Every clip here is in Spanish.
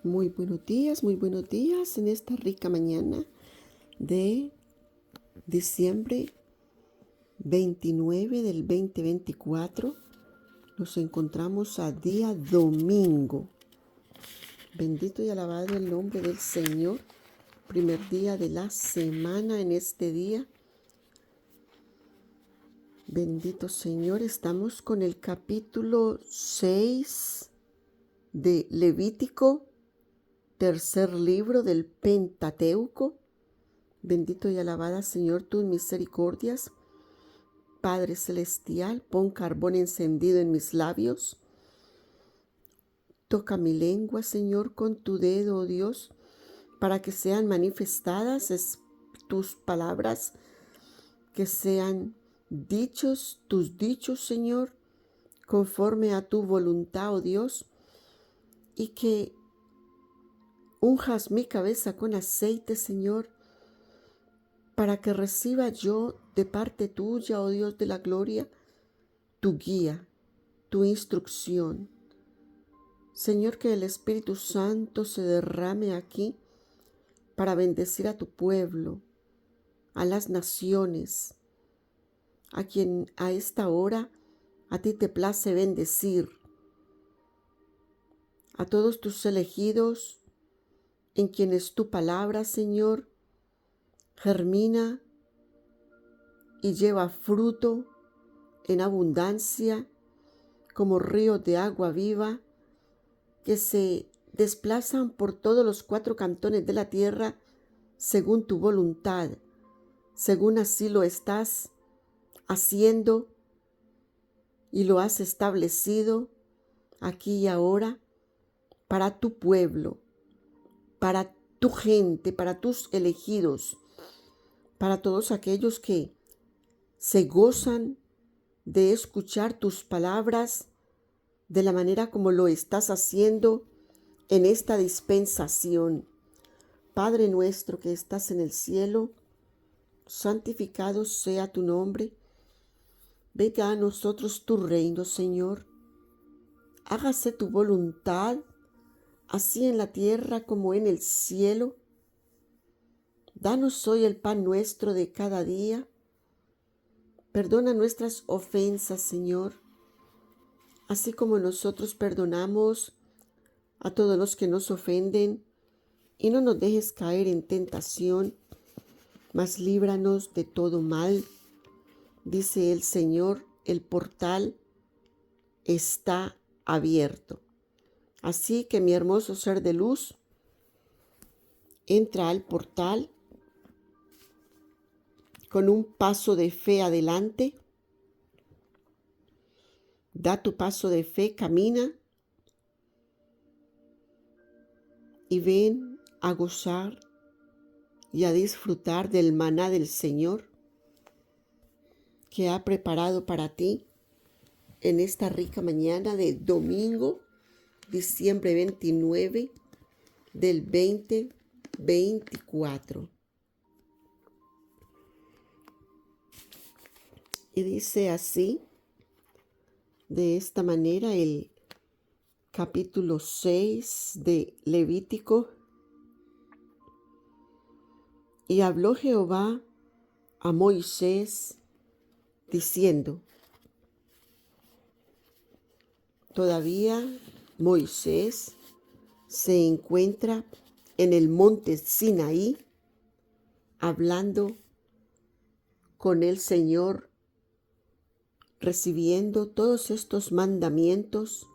Muy buenos días en esta rica mañana de diciembre 29 del 2024. Nos encontramos a día domingo. Bendito y alabado el nombre del Señor. Primer día de la semana en este día. Bendito Señor, estamos con el capítulo 6 de Levítico, tercer libro del Pentateuco. Bendito y alabada Señor tus misericordias. Padre celestial, pon carbón encendido en mis labios. Toca mi lengua, Señor, con tu dedo, oh Dios, para que sean manifestadas tus palabras, que sean tus dichos, Señor, conforme a tu voluntad, oh Dios, y que unjas mi cabeza con aceite, Señor, para que reciba yo de parte tuya, oh Dios de la gloria, tu guía, tu instrucción. Señor, que el Espíritu Santo se derrame aquí para bendecir a tu pueblo, a las naciones, a quien a esta hora a ti te place bendecir, a todos tus elegidos, en quienes tu palabra, Señor, germina y lleva fruto en abundancia como ríos de agua viva que se desplazan por todos los cuatro cantones de la tierra según tu voluntad, según así lo estás haciendo y lo has establecido aquí y ahora para tu pueblo, para tu gente, para tus elegidos, para todos aquellos que se gozan de escuchar tus palabras de la manera como lo estás haciendo en esta dispensación. Padre nuestro que estás en el cielo, santificado sea tu nombre. Venga a nosotros tu reino, Señor. Hágase tu voluntad, así en la tierra como en el cielo. Danos hoy el pan nuestro de cada día. Perdona nuestras ofensas, Señor, así como nosotros perdonamos a todos los que nos ofenden, y no nos dejes caer en tentación, mas líbranos de todo mal. Dice el Señor, el portal está abierto. Así que mi hermoso ser de luz, entra al portal con un paso de fe adelante. Da tu paso de fe, camina y ven a gozar y a disfrutar del maná del Señor que ha preparado para ti en esta rica mañana de domingo, diciembre 29 del 2024. Y dice así, de esta manera, el capítulo 6 de Levítico. Y habló Jehová a Moisés diciendo, todavía Moisés se encuentra en el monte Sinaí hablando con el Señor, recibiendo todos estos mandamientos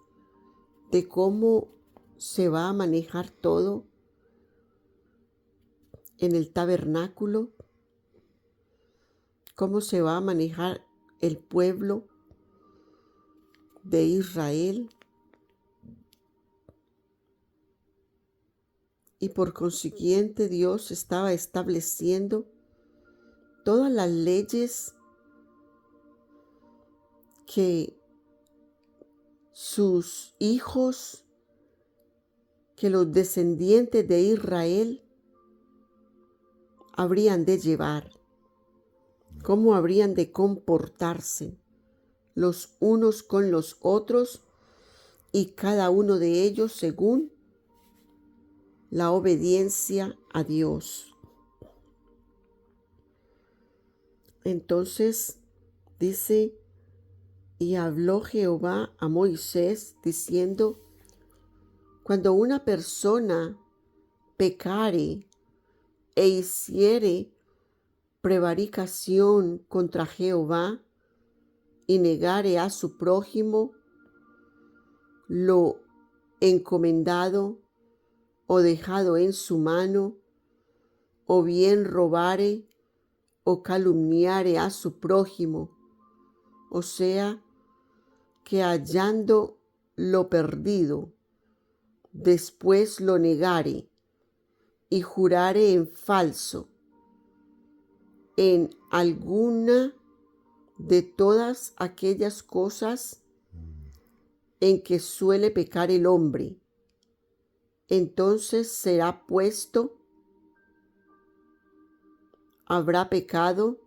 de cómo se va a manejar todo en el tabernáculo, cómo se va a manejar el pueblo de Israel, y por consiguiente Dios estaba estableciendo todas las leyes que sus hijos, que los descendientes de Israel habrían de llevar, cómo habrían de comportarse los unos con los otros y cada uno de ellos según la obediencia a Dios. Entonces dice, y habló Jehová a Moisés diciendo, cuando una persona pecare e hiciere prevaricación contra Jehová y negare a su prójimo lo encomendado o dejado en su mano, o bien robare o calumniare a su prójimo, o sea, que hallando lo perdido, después lo negare y jurare en falso en alguna de todas aquellas cosas en que suele pecar el hombre, entonces será puesto, habrá pecado,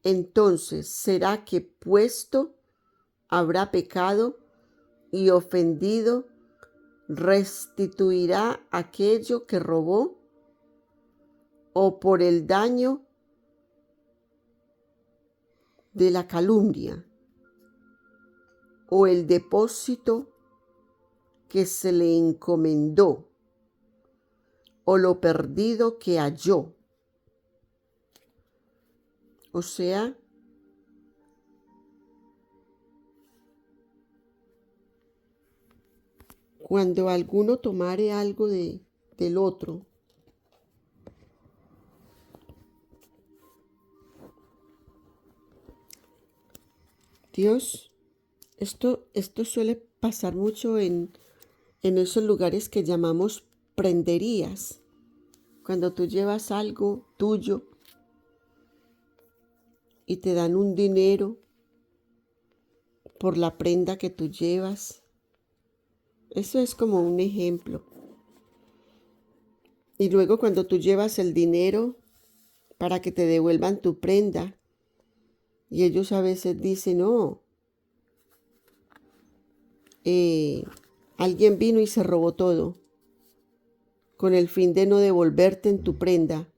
entonces será que puesto habrá pecado y ofendido, restituirá aquello que robó, o por el daño de la calumnia, o el depósito que se le encomendó, o lo perdido que halló. O sea, cuando alguno tomare algo del otro, Dios, esto suele pasar mucho en esos lugares que llamamos prenderías. Cuando tú llevas algo tuyo y te dan un dinero por la prenda que tú llevas. Eso es como un ejemplo. Y luego cuando tú llevas el dinero para que te devuelvan tu prenda, y ellos a veces dicen, no, alguien vino y se robó todo, con el fin de no devolverte en tu prenda.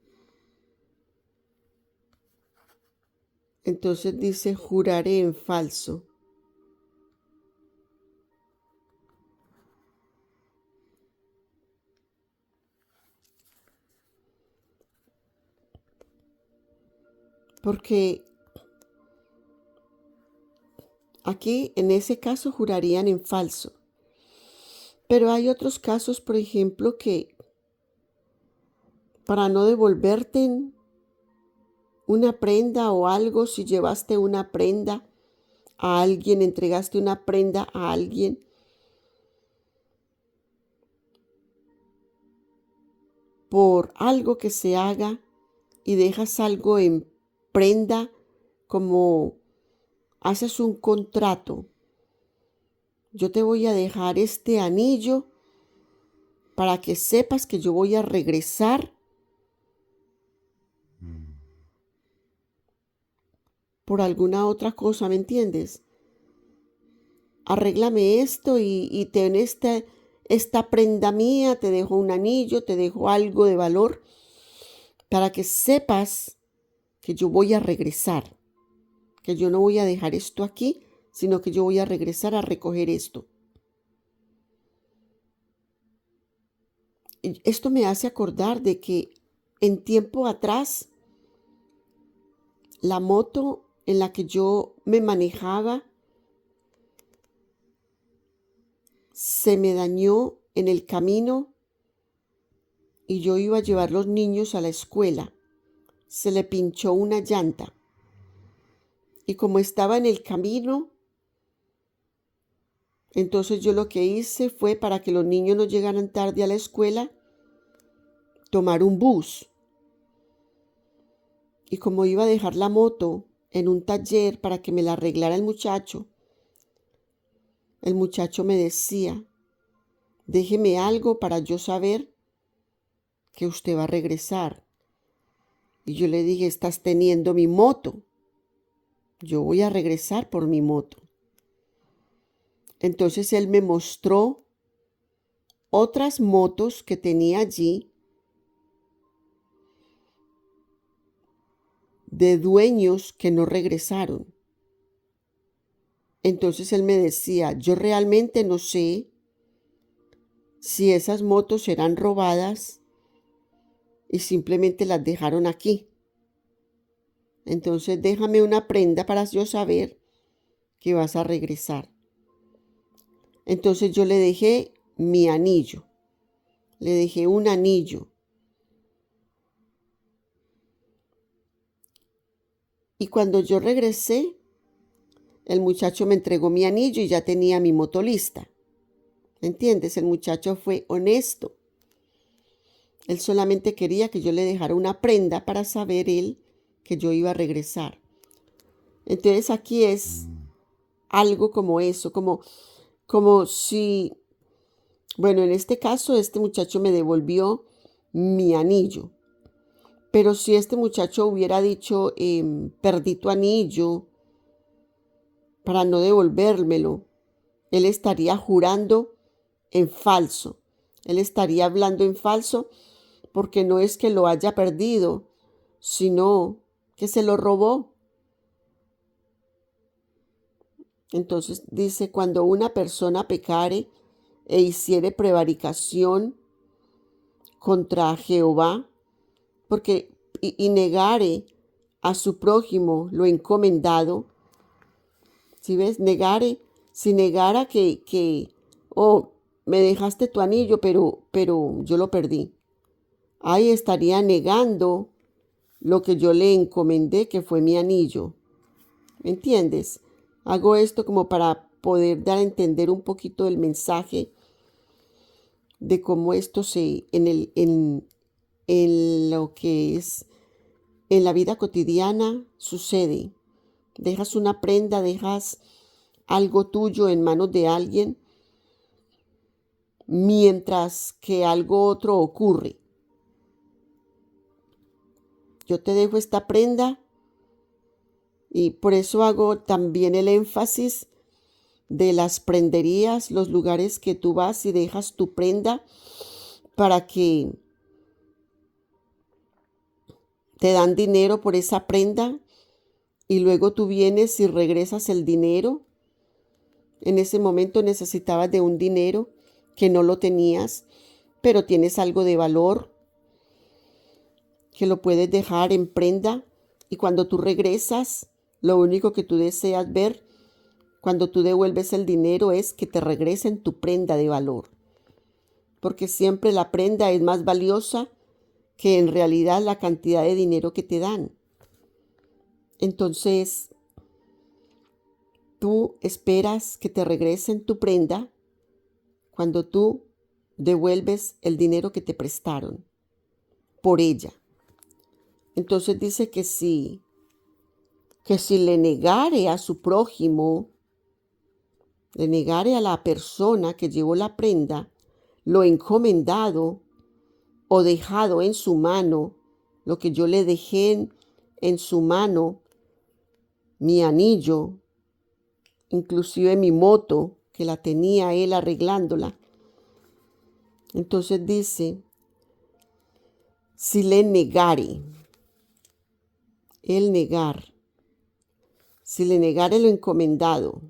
Entonces dice, juraré en falso. Porque aquí, en ese caso, jurarían en falso. Pero hay otros casos, por ejemplo, que para no devolverte una prenda o algo, si llevaste una prenda a alguien, entregaste una prenda a alguien, por algo que se haga y dejas algo en prenda, como haces un contrato. Yo te voy a dejar este anillo para que sepas que yo voy a regresar por alguna otra cosa, ¿me entiendes? Arréglame esto y ten esta prenda mía, te dejo un anillo, te dejo algo de valor para que sepas que yo voy a regresar, que yo no voy a dejar esto aquí, sino que yo voy a regresar a recoger esto. Y esto me hace acordar de que en tiempo atrás, la moto en la que yo me manejaba se me dañó en el camino y yo iba a llevar los niños a la escuela. Se le pinchó una llanta. Y como estaba en el camino, entonces yo lo que hice fue, para que los niños no llegaran tarde a la escuela, tomar un bus. Y como iba a dejar la moto en un taller para que me la arreglara el muchacho me decía, déjeme algo para yo saber que usted va a regresar. Y yo le dije, estás teniendo mi moto. Yo voy a regresar por mi moto. Entonces él me mostró otras motos que tenía allí de dueños que no regresaron. Entonces él me decía, yo realmente no sé si esas motos eran robadas y simplemente las dejaron aquí. Entonces déjame una prenda para yo saber que vas a regresar. Entonces yo le dejé mi anillo, le dejé un anillo. Y cuando yo regresé, el muchacho me entregó mi anillo y ya tenía mi moto lista. ¿Me entiendes? El muchacho fue honesto. Él solamente quería que yo le dejara una prenda para saber él que yo iba a regresar. Entonces aquí es algo como eso, como si, bueno, en este caso este muchacho me devolvió mi anillo. Pero si este muchacho hubiera dicho, perdí tu anillo para no devolvérmelo, él estaría jurando en falso. Él estaría hablando en falso porque no es que lo haya perdido, sino que se lo robó. Entonces dice, cuando una persona pecare e hiciere prevaricación contra Jehová, porque y negare a su prójimo lo encomendado, si ves, negare, si negara oh, me dejaste tu anillo, pero yo lo perdí. Ahí estaría negando lo que yo le encomendé, que fue mi anillo. ¿Me entiendes? Hago esto como para poder dar a entender un poquito el mensaje de cómo esto en lo que es en la vida cotidiana sucede. Dejas una prenda, dejas algo tuyo en manos de alguien, mientras que algo otro ocurre. Yo te dejo esta prenda y por eso hago también el énfasis de las prenderías, los lugares que tú vas y dejas tu prenda para que te dan dinero por esa prenda y luego tú vienes y regresas el dinero. En ese momento necesitabas de un dinero que no lo tenías, pero tienes algo de valor que lo puedes dejar en prenda y cuando tú regresas, lo único que tú deseas ver cuando tú devuelves el dinero es que te regresen tu prenda de valor. Porque siempre la prenda es más valiosa que en realidad la cantidad de dinero que te dan. Entonces, tú esperas que te regresen tu prenda cuando tú devuelves el dinero que te prestaron por ella. Entonces dice que si le negare a su prójimo, le negare a la persona que llevó la prenda, lo encomendado o dejado en su mano, lo que yo le dejé en su mano, mi anillo, inclusive mi moto, que la tenía él arreglándola. Entonces dice, si le negare, el negar, si le negare lo encomendado,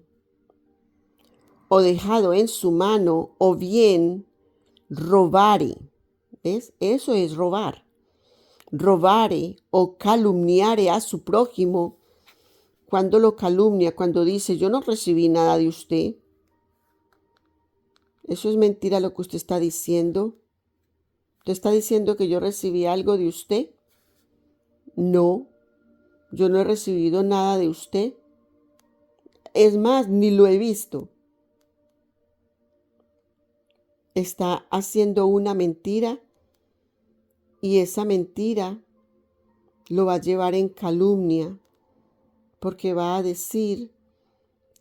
o dejado en su mano, o bien robare, ¿ves? Eso es robar. Robare o calumniare a su prójimo. Cuando lo calumnia, cuando dice, yo no recibí nada de usted. Eso es mentira lo que usted está diciendo. ¿Usted está diciendo que yo recibí algo de usted? No, yo no he recibido nada de usted. Es más, ni lo he visto. Está haciendo una mentira y esa mentira lo va a llevar en calumnia porque va a decir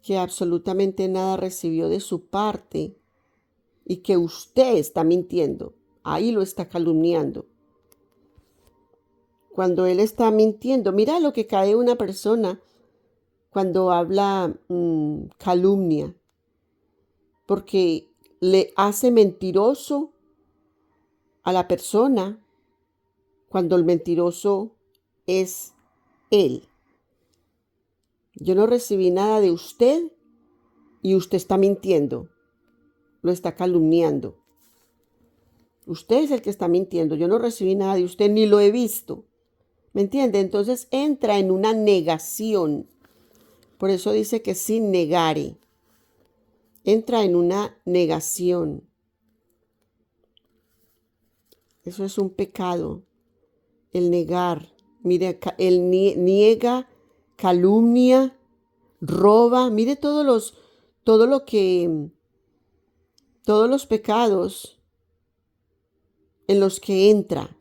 que absolutamente nada recibió de su parte y que usted está mintiendo. Ahí lo está calumniando. Cuando él está mintiendo, mira lo que cae una persona cuando habla calumnia, porque le hace mentiroso a la persona cuando el mentiroso es él. Yo no recibí nada de usted y usted está mintiendo, lo está calumniando. Usted es el que está mintiendo, yo no recibí nada de usted ni lo he visto. ¿Me entiende? Entonces entra en una negación. Por eso dice que sin negare. Entra en una negación. Eso es un pecado. El negar. Mire, él niega, calumnia, roba. Mire todos los pecados en los que entra.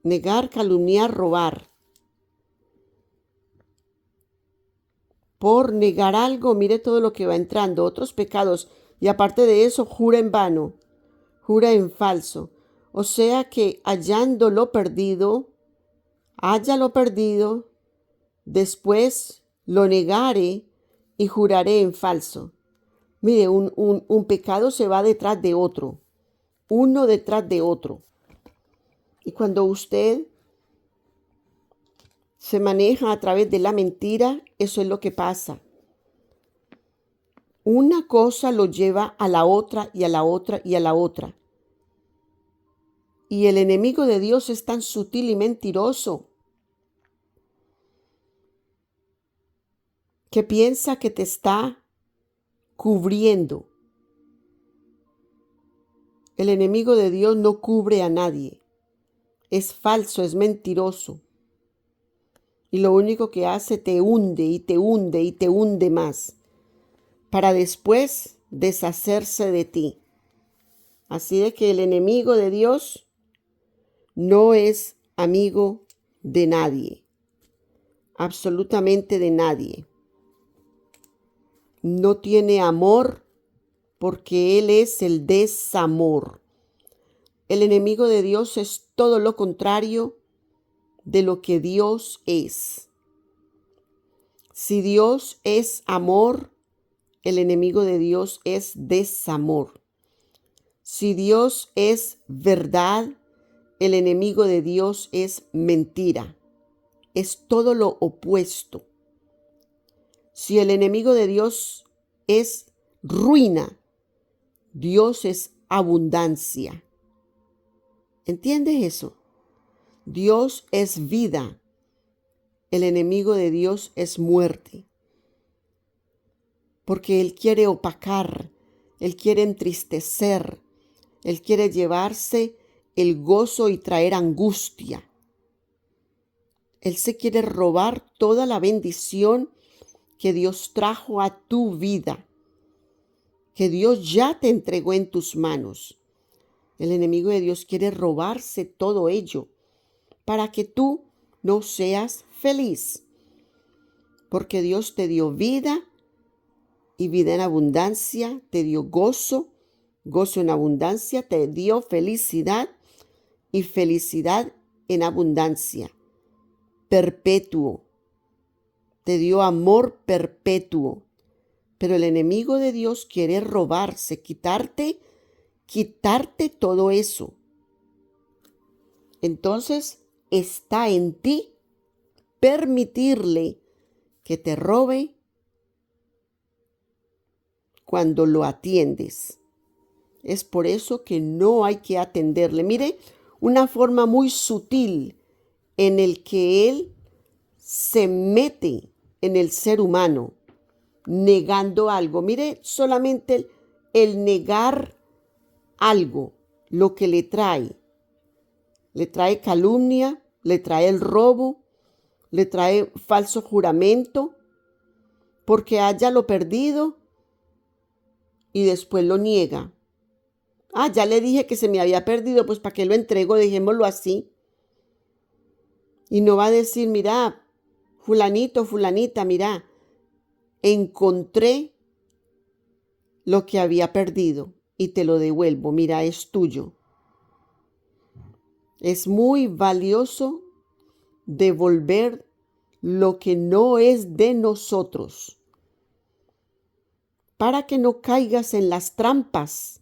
Negar, calumniar, robar. Por negar algo, mire todo lo que va entrando, otros pecados. Y aparte de eso, jura en vano, jura en falso. O sea que hallándolo perdido, hállalo perdido, después lo negare y juraré en falso. Mire, un pecado se va detrás de otro, uno detrás de otro. Y cuando usted se maneja a través de la mentira, eso es lo que pasa. Una cosa lo lleva a la otra y a la otra y a la otra. Y el enemigo de Dios es tan sutil y mentiroso que piensa que te está cubriendo. El enemigo de Dios no cubre a nadie. Es falso, es mentiroso. Y lo único que hace te hunde y te hunde y te hunde más, para después deshacerse de ti. Así de que el enemigo de Dios no es amigo de nadie, absolutamente de nadie. No tiene amor porque Él es el desamor. El enemigo de Dios es todo lo contrario de lo que Dios es. Si Dios es amor, el enemigo de Dios es desamor. Si Dios es verdad, el enemigo de Dios es mentira. Es todo lo opuesto. Si el enemigo de Dios es ruina, Dios es abundancia. ¿Entiendes eso? Dios es vida. El enemigo de Dios es muerte. Porque Él quiere opacar, Él quiere entristecer, Él quiere llevarse el gozo y traer angustia. Él se quiere robar toda la bendición que Dios trajo a tu vida, que Dios ya te entregó en tus manos. El enemigo de Dios quiere robarse todo ello para que tú no seas feliz, porque Dios te dio vida y vida en abundancia, te dio gozo, gozo en abundancia, te dio felicidad y felicidad en abundancia, perpetuo, te dio amor perpetuo. Pero el enemigo de Dios quiere robarse, quitarte todo eso. Entonces está en ti permitirle que te robe cuando lo atiendes. Es por eso que no hay que atenderle. Mire, una forma muy sutil en el que él se mete en el ser humano, negando algo. Mire, solamente el negar algo, lo que le trae calumnia, le trae el robo, le trae falso juramento, porque haya lo perdido y después lo niega. Ya le dije que se me había perdido, pues ¿para qué lo entrego? Dejémoslo así. Y no va a decir, mira, fulanito, fulanita, mira, encontré lo que había perdido y te lo devuelvo, mira, es tuyo. Es muy valioso devolver lo que no es de nosotros. para que no caigas en las trampas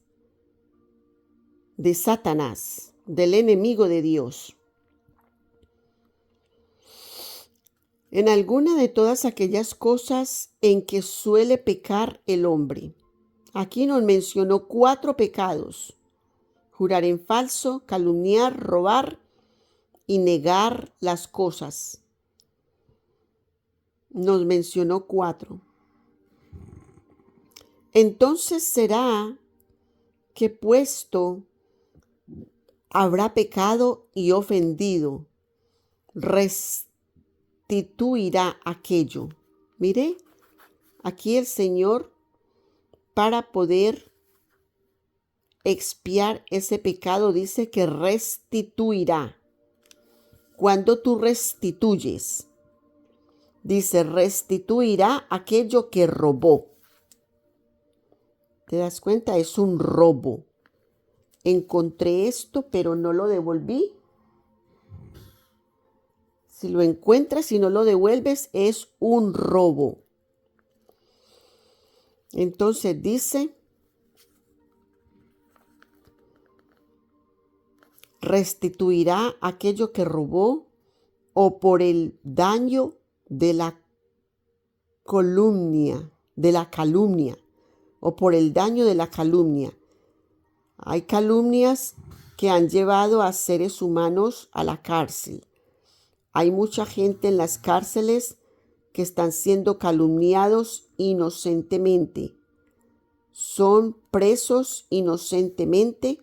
de Satanás, del enemigo de Dios. En alguna de todas aquellas cosas en que suele pecar el hombre. Aquí nos mencionó 4 pecados: jurar en falso, calumniar, robar y negar las cosas. Nos mencionó 4. Entonces será que puesto habrá pecado y ofendido, restituirá aquello. Mire, aquí el Señor, para poder expiar ese pecado, dice que restituirá. Cuando tú restituyes, dice, restituirá aquello que robó. ¿Te das cuenta? Es un robo. Encontré esto, pero no lo devolví. Si lo encuentras y no lo devuelves, es un robo. Entonces dice, restituirá aquello que robó, o por el daño de la calumnia, o por el daño de la calumnia. Hay calumnias que han llevado a seres humanos a la cárcel. Hay mucha gente en las cárceles que están siendo calumniados inocentemente. Son presos inocentemente.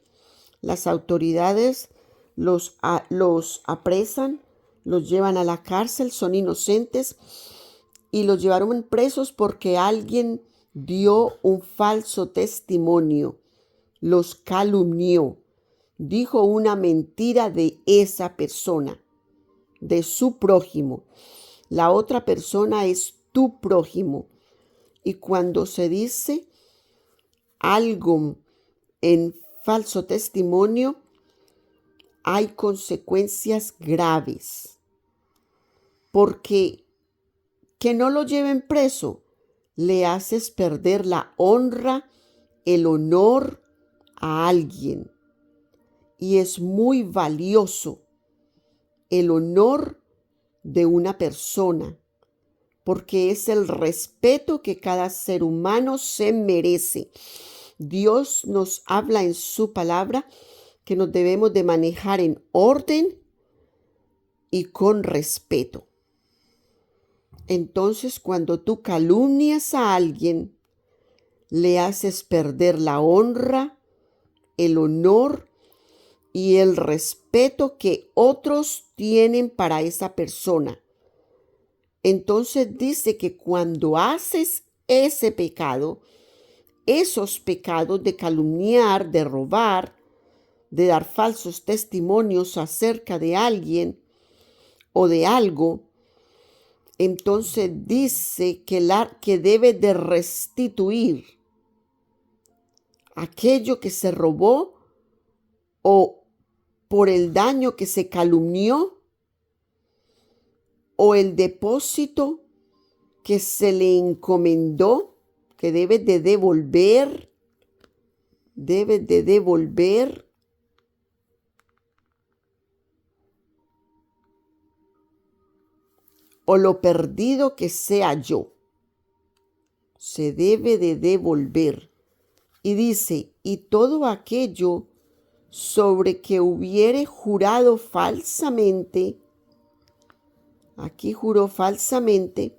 Las autoridades los apresan, los llevan a la cárcel, son inocentes y los llevaron presos porque alguien dio un falso testimonio, los calumnió, dijo una mentira de esa persona, de su prójimo. La otra persona es tu prójimo. Y cuando se dice algo en falso testimonio, hay consecuencias graves. Porque que no lo lleven preso, le haces perder la honra, el honor a alguien. Y es muy valioso el honor de una persona, porque es el respeto que cada ser humano se merece. Dios nos habla en su palabra que nos debemos de manejar en orden y con respeto. Entonces, cuando tú calumnias a alguien, le haces perder la honra, el honor y el respeto que otros tienen para esa persona. Entonces dice que cuando haces ese pecado, esos pecados de calumniar, de robar, de dar falsos testimonios acerca de alguien o de algo, entonces dice que debe de restituir aquello que se robó o por el daño que se calumnió o el depósito que se le encomendó, que debe de devolver o lo perdido que sea yo. Se debe de devolver. Y dice, y todo aquello sobre que hubiere jurado falsamente, aquí juró falsamente,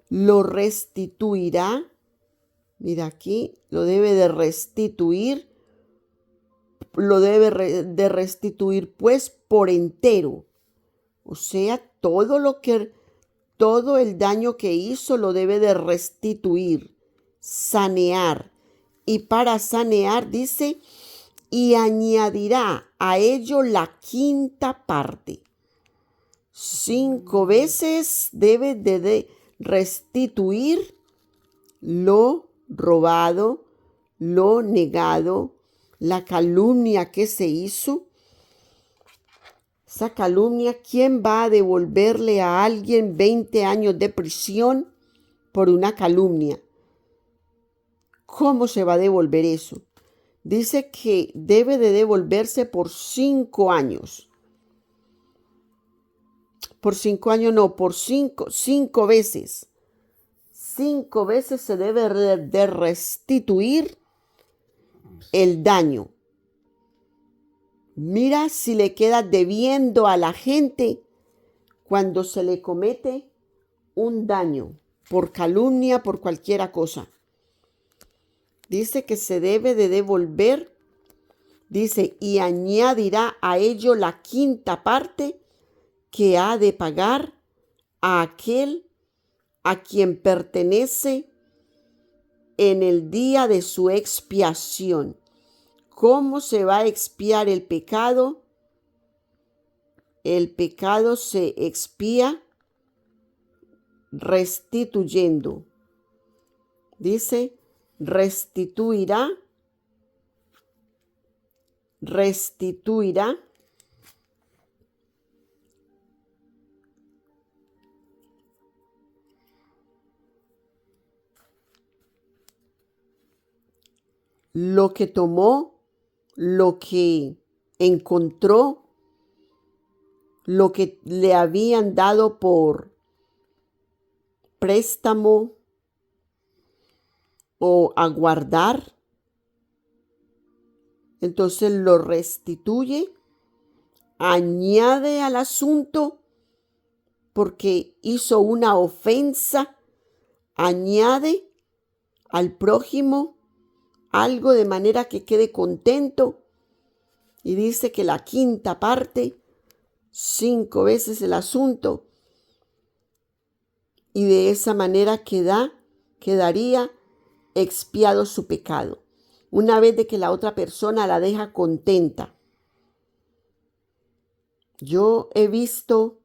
lo restituirá. Mira aquí, lo debe de restituir, de restituir pues por entero. O sea, todo el daño que hizo lo debe de restituir, sanear. Y para sanear dice, y añadirá a ello la quinta parte. 5 veces debe de restituir lo robado, lo negado, la calumnia que se hizo. Esa calumnia, ¿quién va a devolverle a alguien 20 años de prisión por una calumnia? ¿Cómo se va a devolver eso? Dice que debe de devolverse por 5 años. Por 5 años no, por 5 veces. 5 veces se debe de restituir el daño. Mira si le queda debiendo a la gente cuando se le comete un daño por calumnia, por cualquier cosa. Dice que se debe de devolver, dice, y añadirá a ello la quinta parte que ha de pagar a aquel a quien pertenece en el día de su expiación. ¿Cómo se va a expiar el pecado? El pecado se expía restituyendo. Dice, restituirá lo que tomó, lo que encontró, lo que le habían dado por préstamo o a guardar. Entonces lo restituye, añade al asunto porque hizo una ofensa, añade al prójimo algo de manera que quede contento, y dice que la quinta parte, 5 veces el asunto, y de esa manera quedaría expiado su pecado, una vez de que la otra persona la deja contenta. Yo he visto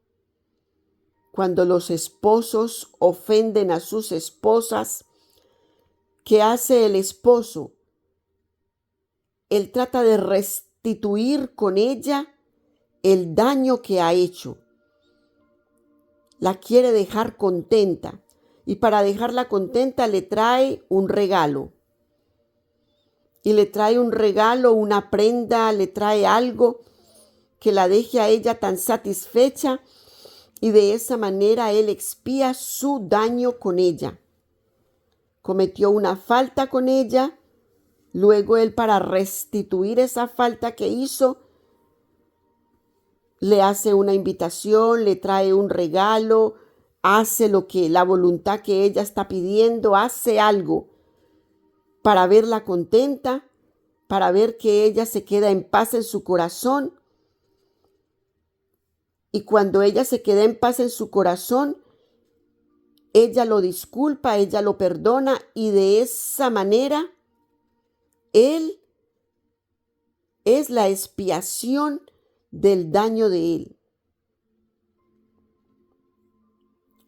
cuando los esposos ofenden a sus esposas, ¿qué hace el esposo? Él trata de restituir con ella el daño que ha hecho. La quiere dejar contenta, y para dejarla contenta le trae un regalo. Y le trae un regalo, una prenda, le trae algo que la deje a ella tan satisfecha, y de esa manera él expía su daño con ella. Cometió una falta con ella, luego él, para restituir esa falta que hizo, le hace una invitación, le trae un regalo, hace la voluntad que ella está pidiendo, hace algo para verla contenta, para ver que ella se queda en paz en su corazón. Y cuando ella se queda en paz en su corazón, ella lo disculpa, ella lo perdona, y de esa manera él es la expiación del daño de él.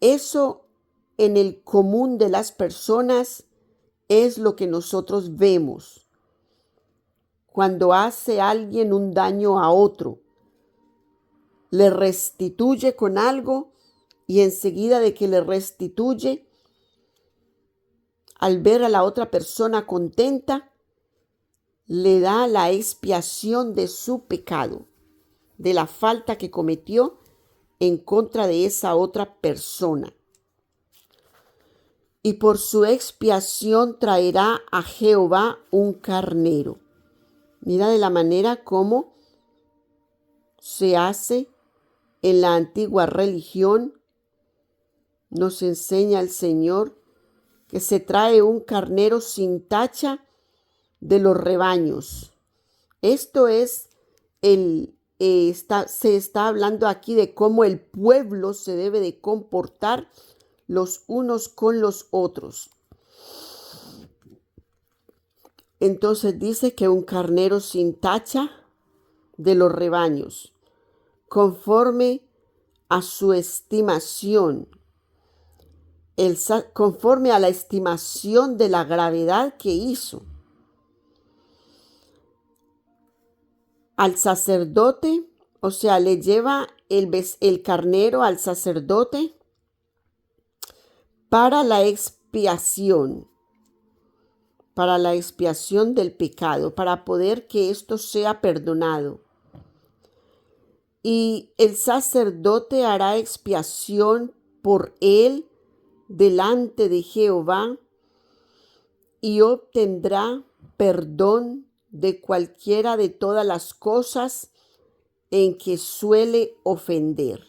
Eso en el común de las personas es lo que nosotros vemos. Cuando hace alguien un daño a otro, le restituye con algo, y enseguida de que le restituye, al ver a la otra persona contenta, le da la expiación de su pecado, de la falta que cometió en contra de esa otra persona. Y por su expiación traerá a Jehová un carnero. Mira de la manera como se hace en la antigua religión. Nos enseña el Señor que se trae un carnero sin tacha de los rebaños. Esto es se está hablando aquí de cómo el pueblo se debe de comportar los unos con los otros. Entonces dice que un carnero sin tacha de los rebaños, conforme a su estimación, conforme a la estimación de la gravedad que hizo. Al sacerdote, o sea, le lleva el carnero al sacerdote para la expiación, para la expiación del pecado, para poder que esto sea perdonado. Y el sacerdote hará expiación por él delante de Jehová y obtendrá perdón de cualquiera de todas las cosas en que suele ofender,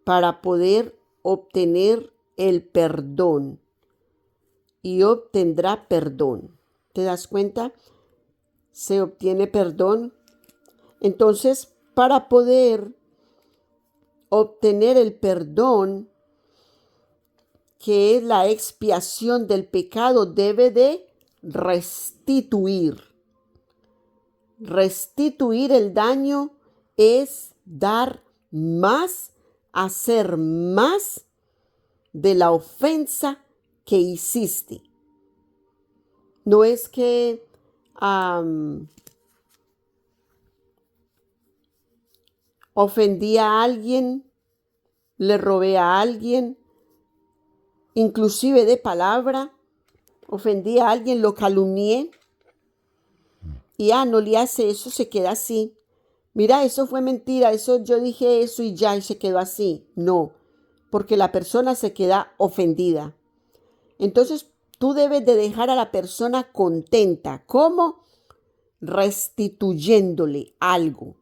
para poder obtener el perdón, y obtendrá perdón. ¿Te das cuenta? Se obtiene perdón. Entonces, para poder obtener el perdón, que es la expiación del pecado, debe de restituir. Restituir el daño es dar más, hacer más de la ofensa que hiciste. No es que ofendí a alguien, le robé a alguien, inclusive de palabra, ofendí a alguien, lo calumnié, y no le hace eso, se queda así. Mira, eso fue mentira, eso yo dije eso y ya, y se quedó así. No, porque la persona se queda ofendida. Entonces, tú debes de dejar a la persona contenta. ¿Cómo? Restituyéndole algo.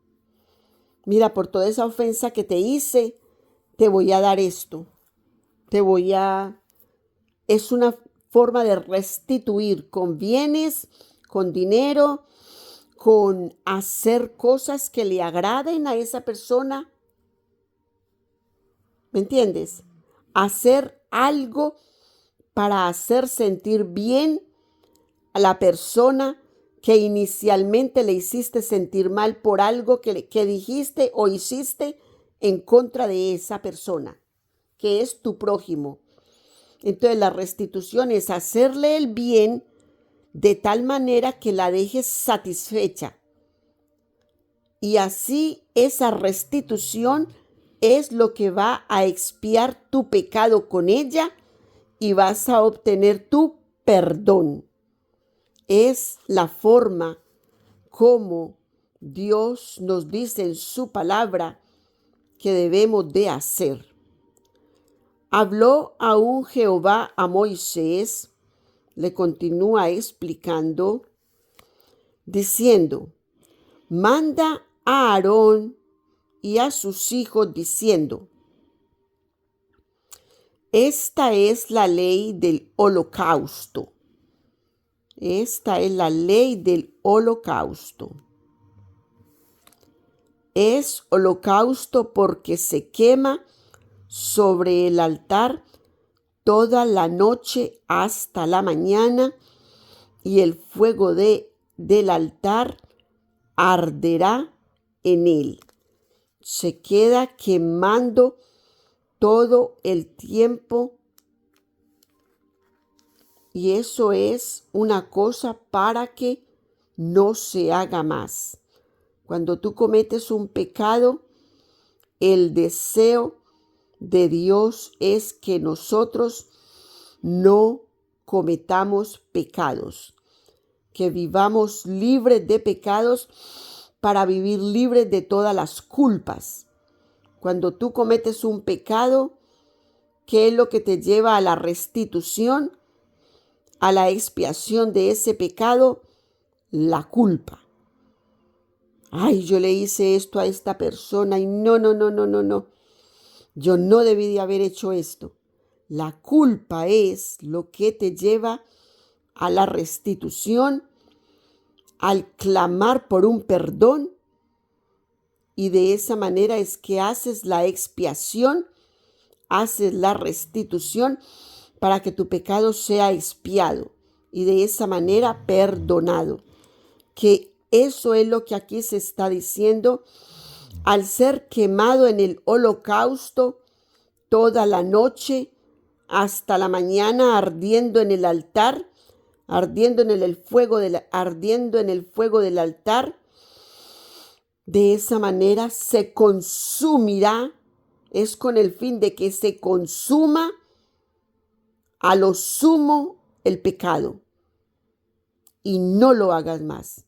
Mira, por toda esa ofensa que te hice, te voy a dar esto. Es una forma de restituir con bienes, con dinero, con hacer cosas que le agraden a esa persona. ¿Me entiendes? Hacer algo para hacer sentir bien a la persona que inicialmente le hiciste sentir mal por algo que dijiste o hiciste en contra de esa persona, que es tu prójimo. Entonces la restitución es hacerle el bien de tal manera que la dejes satisfecha. Y así esa restitución es lo que va a expiar tu pecado con ella y vas a obtener tu perdón. Es la forma como Dios nos dice en su palabra que debemos de hacer. Habló aún Jehová a Moisés, le continúa explicando, diciendo, manda a Aarón y a sus hijos diciendo, esta es la ley del holocausto. Esta es la ley del holocausto. Es holocausto porque se quema sobre el altar toda la noche hasta la mañana, y el fuego del altar arderá en él. Se queda quemando todo el tiempo, y eso es una cosa para que no se haga más. Cuando tú cometes un pecado, el deseo de Dios es que nosotros no cometamos pecados, que vivamos libres de pecados para vivir libres de todas las culpas. Cuando tú cometes un pecado, ¿qué es lo que te lleva a la restitución, a la expiación de ese pecado? La culpa. Ay, yo le hice esto a esta persona y no. Yo no debí de haber hecho esto. La culpa es lo que te lleva a la restitución, al clamar por un perdón, y de esa manera es que haces la expiación, haces la restitución para que tu pecado sea expiado y de esa manera perdonado. Que eso es lo que aquí se está diciendo. Al ser quemado en el holocausto toda la noche hasta la mañana, ardiendo en el altar, ardiendo en el fuego del altar, de esa manera se consumirá, es con el fin de que se consuma a lo sumo el pecado. y no lo hagas más.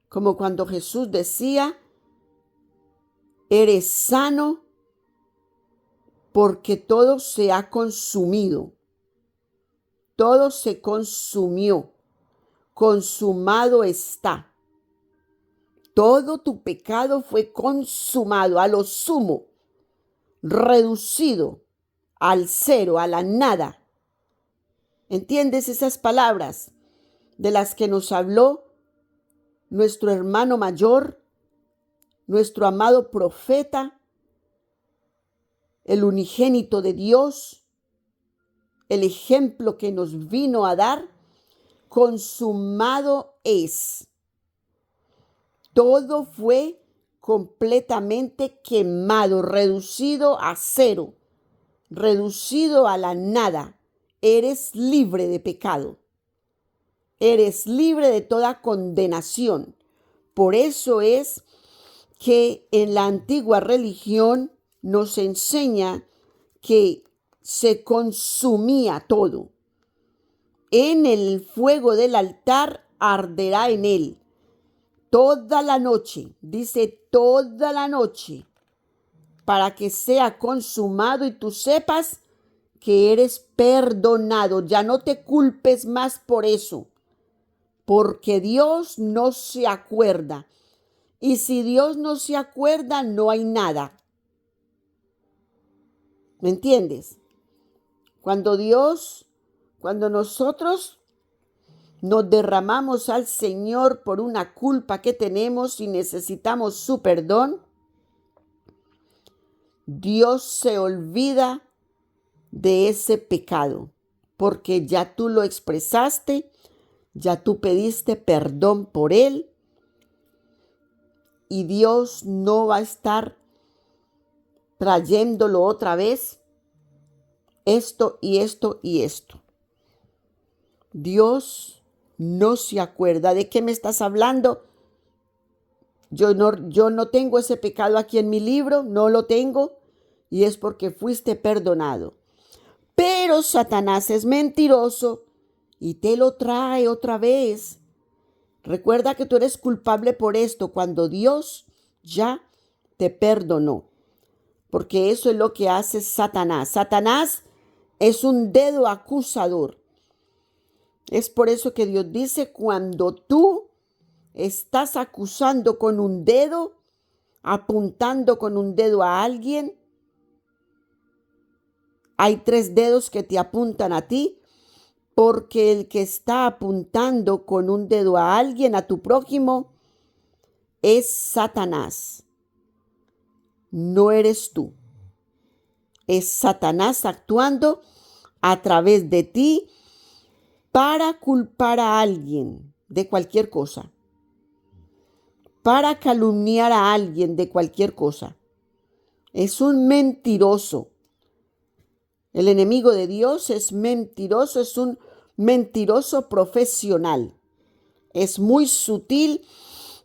Como cuando Jesús decía, eres sano porque todo se ha consumido. Todo se consumió. Consumado está. Todo tu pecado fue consumado a lo sumo, reducido al cero, a la nada. ¿Entiendes esas palabras de las que nos habló nuestro hermano mayor, nuestro amado profeta, el unigénito de Dios, el ejemplo que nos vino a dar? Consumado es. Todo fue completamente quemado, reducido a cero, reducido a la nada. Eres libre de pecado. Eres libre de toda condenación. Por eso es que en la antigua religión nos enseña que se consumía todo. En el fuego del altar arderá en él toda la noche, dice toda la noche, para que sea consumado y tú sepas que eres perdonado. Ya no te culpes más por eso, porque Dios no se acuerda. Y si Dios no se acuerda, no hay nada. ¿Me entiendes? Cuando nosotros nos derramamos al Señor por una culpa que tenemos y necesitamos su perdón, Dios se olvida de ese pecado, porque ya tú lo expresaste, ya tú pediste perdón por él, y Dios no va a estar trayéndolo otra vez, esto y esto y esto. Dios no se acuerda. ¿De qué me estás hablando? Yo no tengo ese pecado aquí en mi libro, no lo tengo, y es porque fuiste perdonado. Pero Satanás es mentiroso y te lo trae otra vez. Recuerda que tú eres culpable por esto cuando Dios ya te perdonó, porque eso es lo que hace Satanás. Satanás es un dedo acusador. Es por eso que Dios dice, cuando tú estás acusando con un dedo, apuntando con un dedo a alguien, hay 3 dedos que te apuntan a ti, porque el que está apuntando con un dedo a alguien, a tu prójimo, es Satanás. No eres tú. Es Satanás actuando a través de ti para culpar a alguien de cualquier cosa, para calumniar a alguien de cualquier cosa. Es un mentiroso. El enemigo de Dios es mentiroso, es un mentiroso profesional. Es muy sutil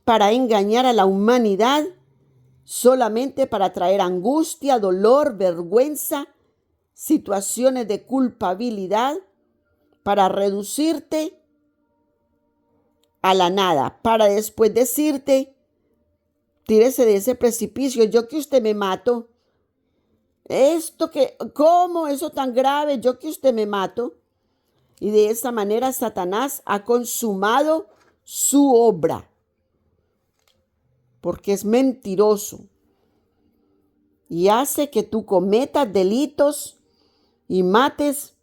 para engañar a la humanidad, solamente para traer angustia, dolor, vergüenza, situaciones de culpabilidad, para reducirte a la nada, para después decirte, tírese de ese precipicio, yo que usted me mato. ¿Cómo eso tan grave? Yo que usted me mato. Y de esa manera Satanás ha consumado su obra, porque es mentiroso y hace que tú cometas delitos y mates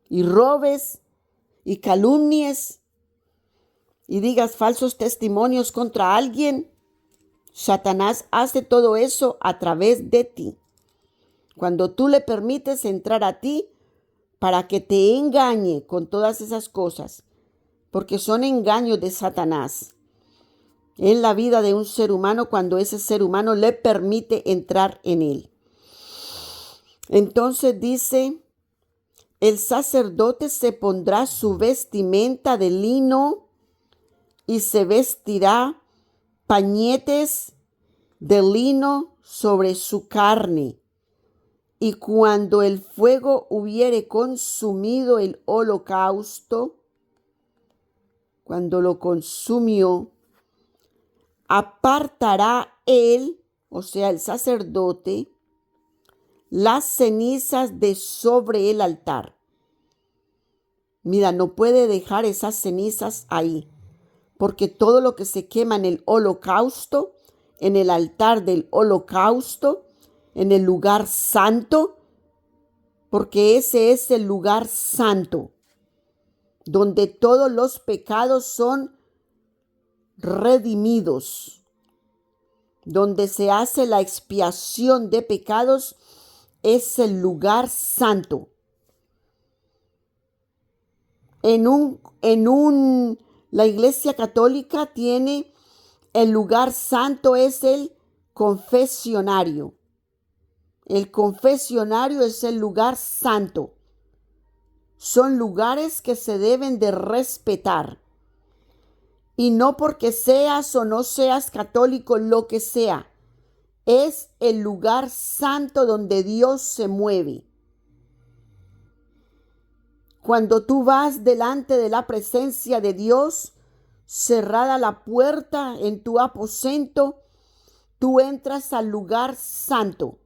y robes y calumnies y digas falsos testimonios contra alguien. Satanás hace todo eso a través de ti. Cuando tú le permites entrar a ti para que te engañe con todas esas cosas, porque son engaños de Satanás en la vida de un ser humano cuando ese ser humano le permite entrar en él. Entonces dice, el sacerdote se pondrá su vestimenta de lino y se vestirá pañetes de lino sobre su carne. Y cuando el fuego hubiere consumido el holocausto, cuando lo consumió, apartará él, o sea, el sacerdote, las cenizas de sobre el altar. Mira, no puede dejar esas cenizas ahí, porque todo lo que se quema en el holocausto, en el altar del holocausto, en el lugar santo, porque ese es el lugar santo, donde todos los pecados son redimidos, donde se hace la expiación de pecados, es el lugar santo. La Iglesia Católica tiene el lugar santo, es el confesionario. El confesionario es el lugar santo. Son lugares que se deben de respetar. Y no porque seas o no seas católico, lo que sea. Es el lugar santo donde Dios se mueve. Cuando tú vas delante de la presencia de Dios, cerrada la puerta en tu aposento, tú entras al lugar santo,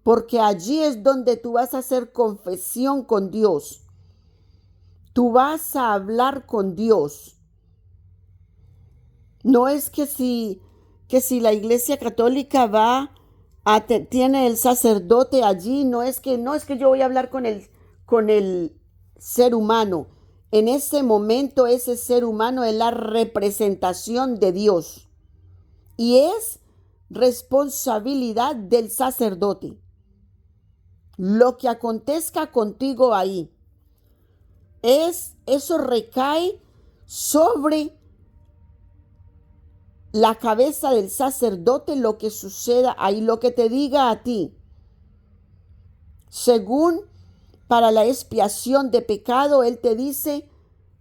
porque allí es donde tú vas a hacer confesión con Dios. Tú vas a hablar con Dios. No es que si la Iglesia Católica tiene el sacerdote allí, no es que yo voy a hablar con el ser humano. En ese momento ese ser humano es la representación de Dios y es responsabilidad del sacerdote. Lo que acontezca contigo ahí, eso recae sobre la cabeza del sacerdote, lo que suceda ahí, lo que te diga a ti. Según para la expiación de pecado, Él te dice,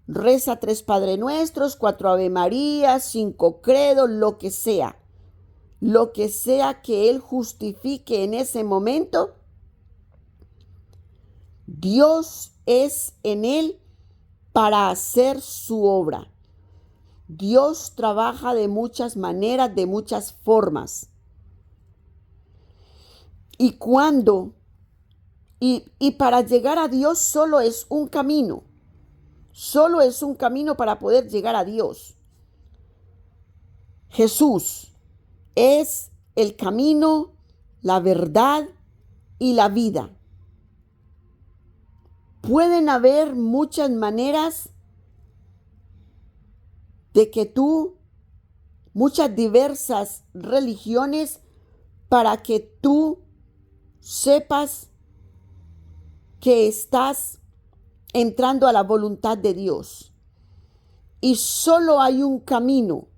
reza 3 Padre Nuestros, 4 Ave Marías, 5 credos, lo que sea. Lo que sea que Él justifique en ese momento, Dios es en Él para hacer su obra. Dios trabaja de muchas maneras, de muchas formas. Y para llegar a Dios solo es un camino. Solo es un camino para poder llegar a Dios. Jesús es el camino, la verdad y la vida. Pueden haber muchas maneras de que muchas diversas religiones, para que tú sepas que estás entrando a la voluntad de Dios. Y solo hay un camino,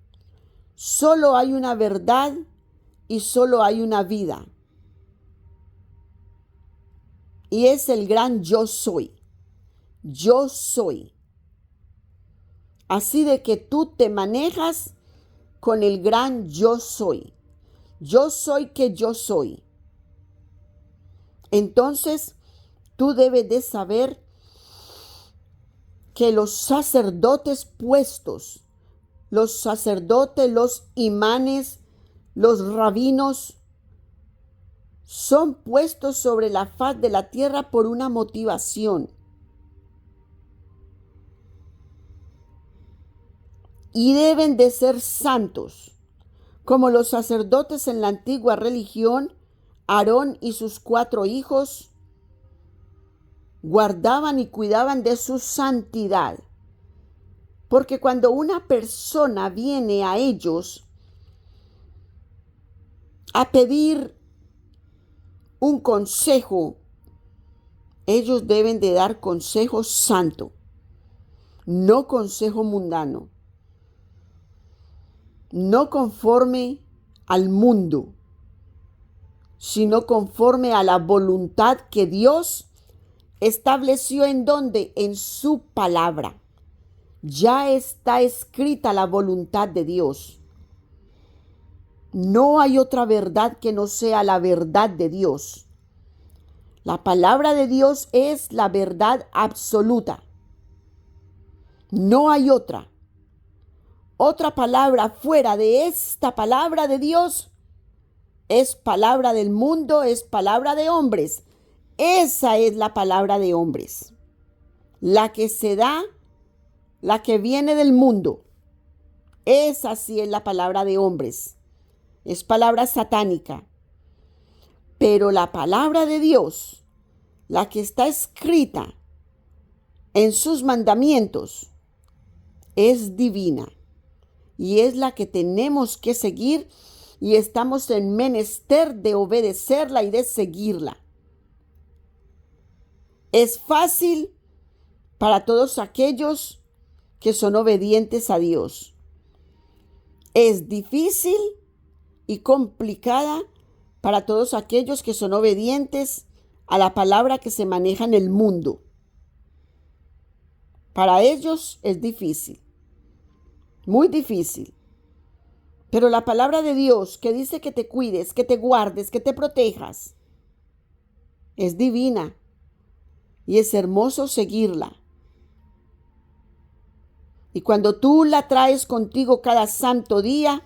solo hay una verdad y solo hay una vida. Y es el gran yo soy. Yo soy. Así de que tú te manejas con el gran yo soy. Yo soy que yo soy. Entonces, tú debes de saber que los sacerdotes puestos, los sacerdotes, los imanes, los rabinos, son puestos sobre la faz de la tierra por una motivación. Y deben de ser santos, como los sacerdotes en la antigua religión. Aarón y sus 4 hijos guardaban y cuidaban de su santidad. Porque cuando una persona viene a ellos a pedir un consejo, ellos deben de dar consejo santo, no consejo mundano, no conforme al mundo, sino conforme a la voluntad que Dios estableció. ¿En dónde? En su palabra. Ya está escrita la voluntad de Dios. No hay otra verdad que no sea la verdad de Dios. La palabra de Dios es la verdad absoluta. No hay otra. Otra palabra fuera de esta palabra de Dios es palabra del mundo, es palabra de hombres. Esa es la palabra de hombres. La que se da, la que viene del mundo. Esa sí es la palabra de hombres. Es palabra satánica. Pero la palabra de Dios, la que está escrita en sus mandamientos, es divina. Y es la que tenemos que seguir y estamos en menester de obedecerla y de seguirla. Es fácil para todos aquellos que son obedientes a Dios. Es difícil y complicada para todos aquellos que son obedientes a la palabra que se maneja en el mundo. Para ellos es difícil, muy difícil. Pero la palabra de Dios que dice que te cuides, que te guardes, que te protejas, es divina y es hermoso seguirla. Y cuando tú la traes contigo cada santo día,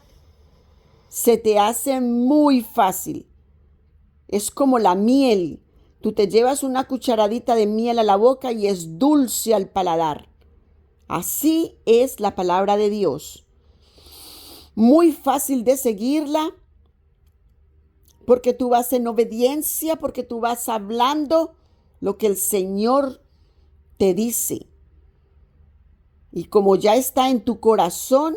se te hace muy fácil. Es como la miel. Tú te llevas una cucharadita de miel a la boca y es dulce al paladar. Así es la palabra de Dios. Muy fácil de seguirla porque tú vas en obediencia, porque tú vas hablando lo que el Señor te dice. Y como ya está en tu corazón,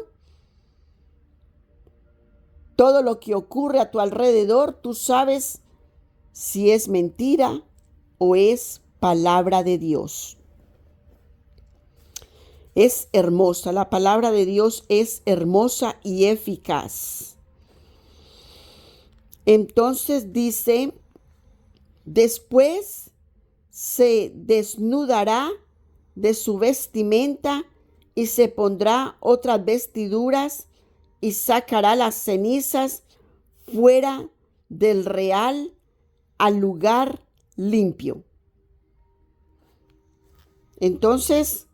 todo lo que ocurre a tu alrededor, tú sabes si es mentira o es palabra de Dios. Es hermosa, la palabra de Dios es hermosa y eficaz. Entonces dice, después se desnudará de su vestimenta y se pondrá otras vestiduras y sacará las cenizas fuera del real al lugar limpio. Entonces,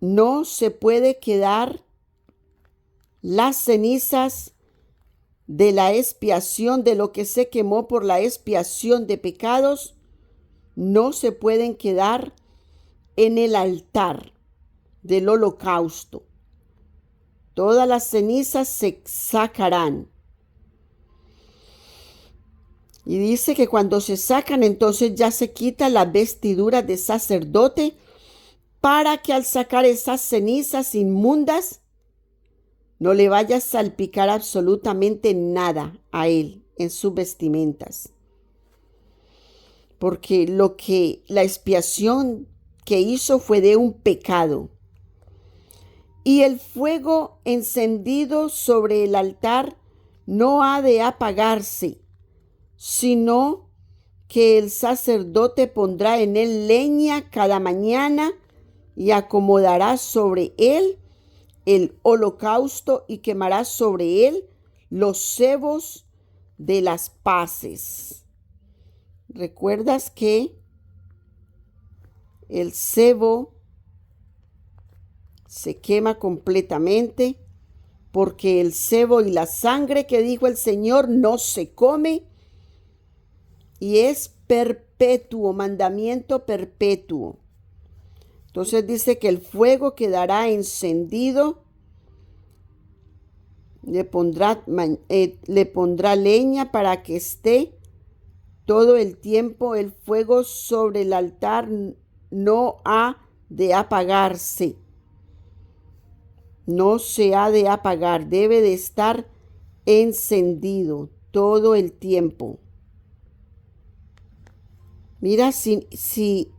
no se puede quedar las cenizas de la expiación, de lo que se quemó por la expiación de pecados, no se pueden quedar en el altar del holocausto. Todas las cenizas se sacarán. Y dice que cuando se sacan, entonces ya se quita la vestidura de sacerdote, para que al sacar esas cenizas inmundas no le vaya a salpicar absolutamente nada a él en sus vestimentas. Porque lo que la expiación que hizo fue de un pecado. Y el fuego encendido sobre el altar no ha de apagarse, sino que el sacerdote pondrá en él leña cada mañana y acomodará sobre él el holocausto y quemará sobre él los cebos de las paces. ¿Recuerdas que el cebo se quema completamente? Porque el cebo y la sangre que dijo el Señor no se come y es perpetuo, mandamiento perpetuo. Entonces dice que el fuego quedará encendido, le pondrá leña para que esté todo el tiempo. El fuego sobre el altar no ha de apagarse. No se ha de apagar, debe de estar encendido todo el tiempo. Mira, si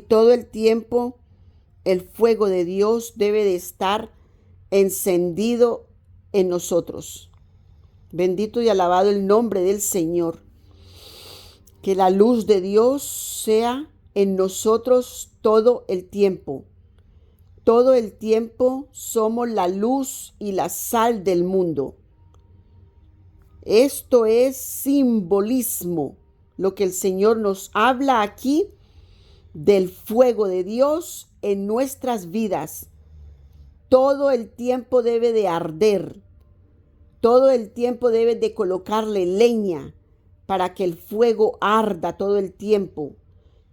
todo el tiempo el fuego de Dios debe de estar encendido en nosotros. Bendito y alabado el nombre del Señor. Que la luz de Dios sea en nosotros todo el tiempo. Todo el tiempo somos la luz y la sal del mundo. Esto es simbolismo, lo que el Señor nos habla aquí del fuego de Dios en nuestras vidas, todo el tiempo debe de arder. Todo el tiempo debes de colocarle leña para que el fuego arda todo el tiempo.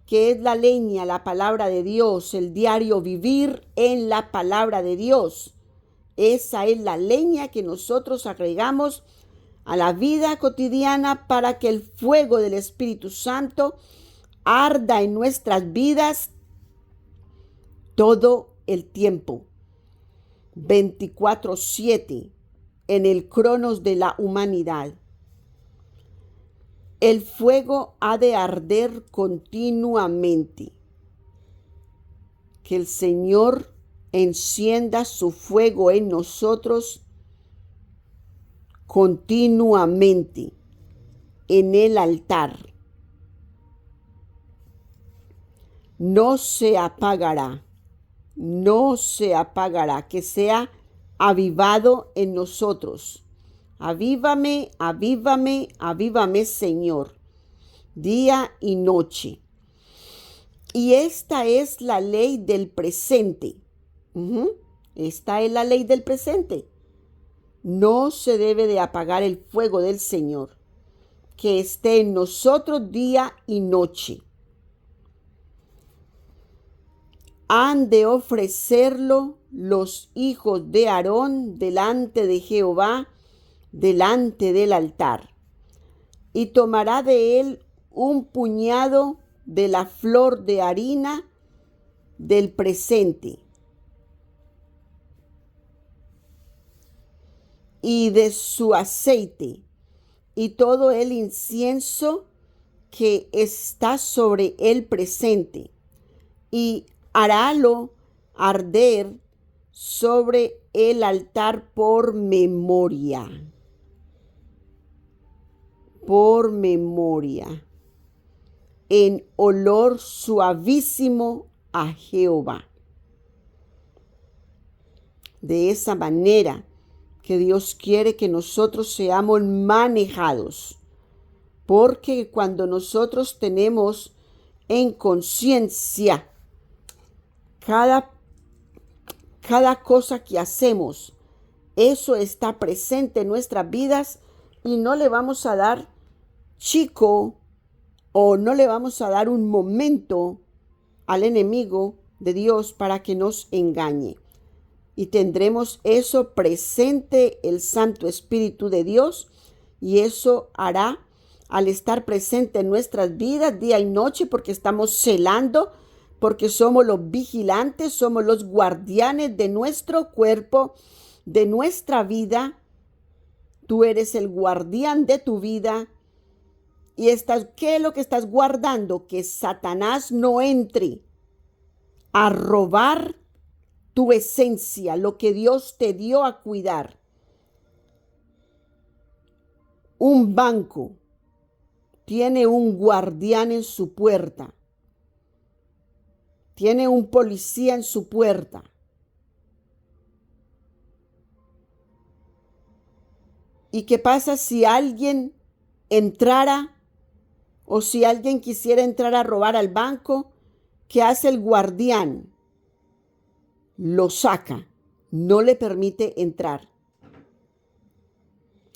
¿Qué es la leña? La palabra de Dios, el diario vivir en la palabra de Dios. Esa es la leña que nosotros agregamos a la vida cotidiana para que el fuego del Espíritu Santo arda en nuestras vidas todo el tiempo, 24/7, en el cronos de la humanidad. El fuego ha de arder continuamente. Que el Señor encienda su fuego en nosotros continuamente en el altar. No se apagará, no se apagará, que sea avivado en nosotros. Avívame, avívame, avívame, Señor, día y noche. Y esta es la ley del presente. Esta es la ley del presente. No se debe de apagar el fuego del Señor, que esté en nosotros día y noche. Han de ofrecerlo los hijos de Aarón delante de Jehová, delante del altar. Y tomará de él un puñado de la flor de harina del presente y de su aceite y todo el incienso que está sobre el presente, y harálo arder sobre el altar por memoria. Por memoria, en olor suavísimo a Jehová. De esa manera que Dios quiere que nosotros seamos manejados, porque cuando nosotros tenemos en conciencia cada cosa que hacemos, eso está presente en nuestras vidas y no le vamos a dar chico o no le vamos a dar un momento al enemigo de Dios para que nos engañe. Y tendremos eso presente, el Santo Espíritu de Dios, y eso hará al estar presente en nuestras vidas día y noche, porque estamos celando, porque somos los vigilantes, somos los guardianes de nuestro cuerpo, de nuestra vida. Tú eres el guardián de tu vida. Y ¿qué es lo que estás guardando? Que Satanás no entre a robar tu esencia, lo que Dios te dio a cuidar. Un banco tiene un guardián en su puerta. Tiene un policía en su puerta. ¿Y qué pasa si alguien entrara o si alguien quisiera entrar a robar al banco? ¿Qué hace el guardián? Lo saca, no le permite entrar.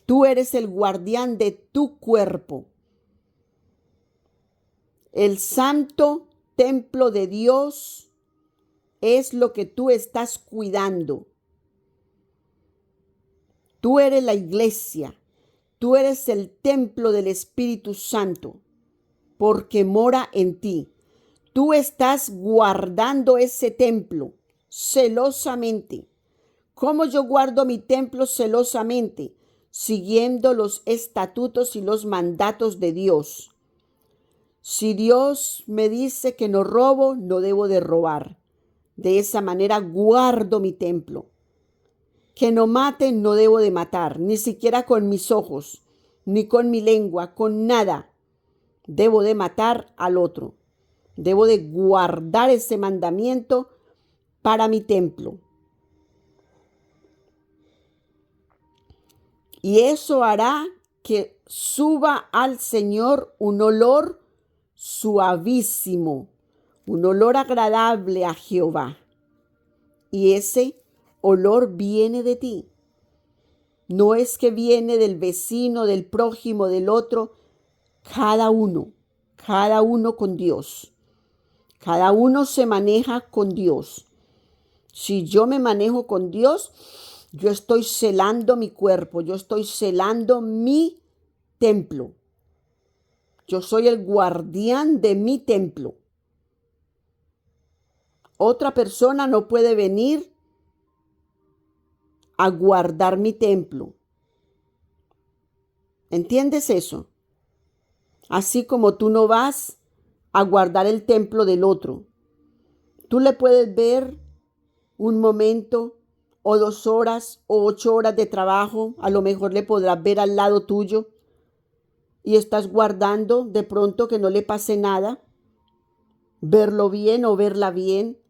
Tú eres el guardián de tu cuerpo. El santo templo de Dios es lo que tú estás cuidando. Tú eres la iglesia. Tú eres el templo del Espíritu Santo, porque mora en ti. Tú estás guardando ese templo celosamente. ¿Cómo yo guardo mi templo celosamente? Siguiendo los estatutos y los mandatos de Dios. Si Dios me dice que no robo, no debo de robar. De esa manera guardo mi templo. Que no mate, no debo de matar, ni siquiera con mis ojos, ni con mi lengua, con nada. Debo de matar al otro. Debo de guardar ese mandamiento para mi templo. Y eso hará que suba al Señor un olor suavísimo, un olor agradable a Jehová. Y ese olor viene de ti. No es que viene del vecino, del prójimo, del otro. Cada uno con Dios. Cada uno se maneja con Dios. Si yo me manejo con Dios, yo estoy celando mi cuerpo, yo estoy celando mi templo. Yo soy el guardián de mi templo. Otra persona no puede venir a guardar mi templo. ¿Entiendes eso? Así como tú no vas a guardar el templo del otro. Tú le puedes ver un momento o 2 horas o 8 horas de trabajo. A lo mejor le podrás ver al lado tuyo y estás guardando de pronto que no le pase nada. Verlo bien o verla bien.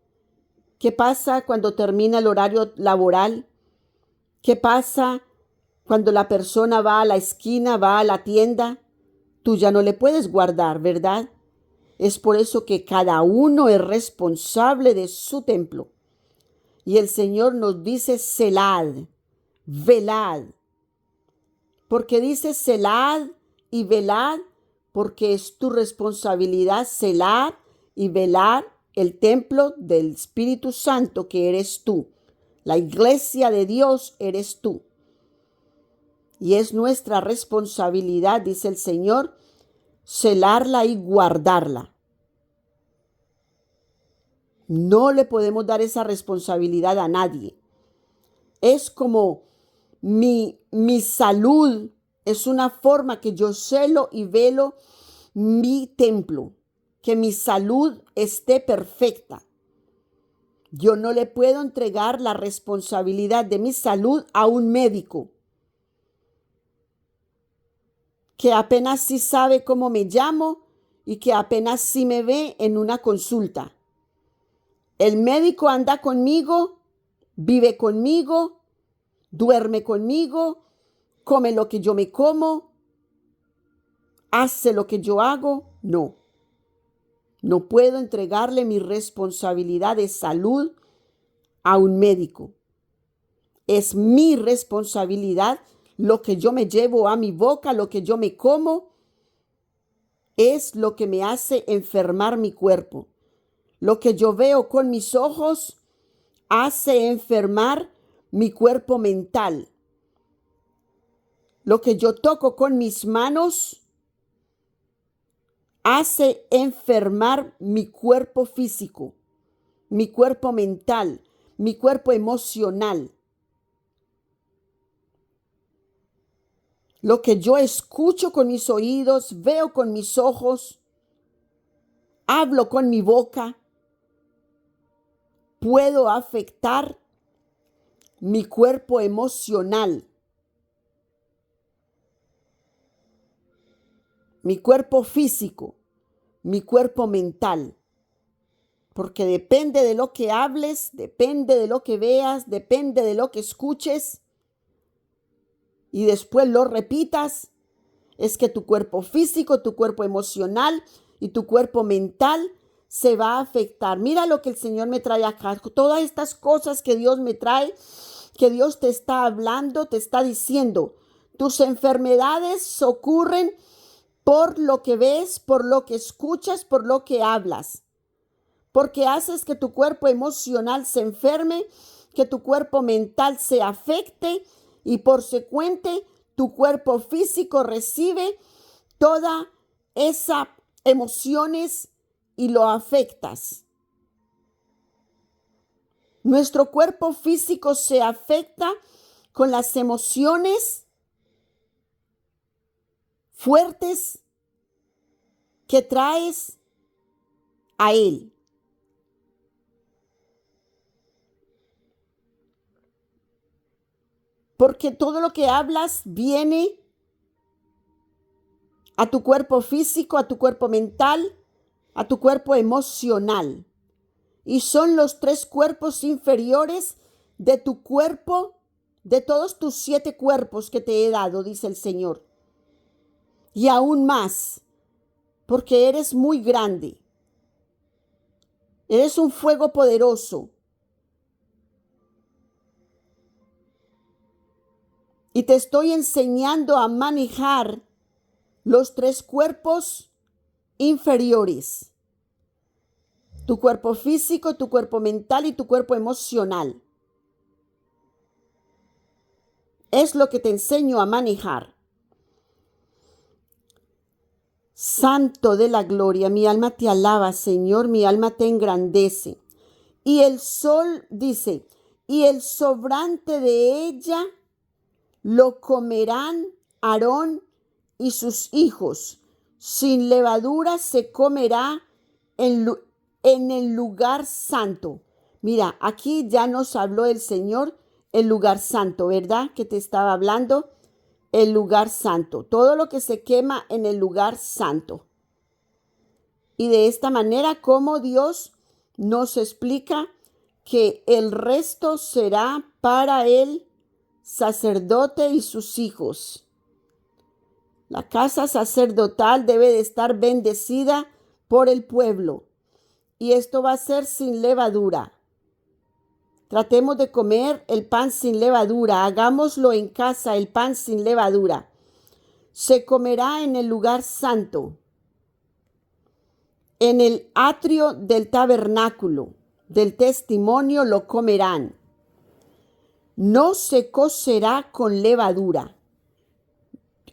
¿Qué pasa cuando termina el horario laboral? ¿Qué pasa cuando la persona va a la esquina, va a la tienda? Tú ya no le puedes guardar, ¿verdad? Es por eso que cada uno es responsable de su templo. Y el Señor nos dice celad, velad. ¿Por qué dice celad y velad? Porque es tu responsabilidad celar y velar el templo del Espíritu Santo que eres tú. La iglesia de Dios eres tú. Y es nuestra responsabilidad, dice el Señor, celarla y guardarla. No le podemos dar esa responsabilidad a nadie. Es como mi salud, es una forma que yo celo y velo mi templo, que mi salud esté perfecta. Yo no le puedo entregar la responsabilidad de mi salud a un médico que apenas sí sabe cómo me llamo y que apenas sí me ve en una consulta. El médico anda conmigo, vive conmigo, duerme conmigo, come lo que yo me como, hace lo que yo hago. No puedo entregarle mi responsabilidad de salud a un médico. Es mi responsabilidad. Lo que yo me llevo a mi boca, lo que yo me como, es lo que me hace enfermar mi cuerpo. Lo que yo veo con mis ojos hace enfermar mi cuerpo mental. Lo que yo toco con mis manos hace enfermar mi cuerpo físico, mi cuerpo mental, mi cuerpo emocional. Lo que yo escucho con mis oídos, veo con mis ojos, hablo con mi boca, puedo afectar mi cuerpo emocional, mi cuerpo físico, mi cuerpo mental. Porque depende de lo que hables, depende de lo que veas, depende de lo que escuches y después lo repitas, es que tu cuerpo físico, tu cuerpo emocional y tu cuerpo mental se va a afectar. Mira lo que el Señor me trae acá. Todas estas cosas que Dios me trae, que Dios te está hablando, te está diciendo. Tus enfermedades ocurren por lo que ves, por lo que escuchas, por lo que hablas. Porque haces que tu cuerpo emocional se enferme, que tu cuerpo mental se afecte y por consecuente tu cuerpo físico recibe todas esas emociones y lo afectas. Nuestro cuerpo físico se afecta con las emociones fuertes que traes a él. Porque todo lo que hablas viene a tu cuerpo físico, a tu cuerpo mental, a tu cuerpo emocional. Y son los 3 cuerpos inferiores de tu cuerpo, de todos tus 7 cuerpos que te he dado, dice el Señor. Y aún más, porque eres muy grande. Eres un fuego poderoso. Y te estoy enseñando a manejar los 3 cuerpos inferiores. Tu cuerpo físico, tu cuerpo mental y tu cuerpo emocional. Es lo que te enseño a manejar. Santo de la gloria, mi alma te alaba, Señor, mi alma te engrandece. Y el sol, dice, y el sobrante de ella lo comerán Aarón y sus hijos. Sin levadura se comerá en el lugar santo. Mira, aquí ya nos habló el Señor el lugar santo, ¿verdad? Que te estaba hablando el lugar santo. Todo lo que se quema en el lugar santo. Y de esta manera, como Dios nos explica que el resto será para el sacerdote y sus hijos. La casa sacerdotal debe de estar bendecida por el pueblo. Y esto va a ser sin levadura. Tratemos de comer el pan sin levadura. Hagámoslo en casa, el pan sin levadura. Se comerá en el lugar santo, en el atrio del tabernáculo, del testimonio lo comerán. No se cocerá con levadura.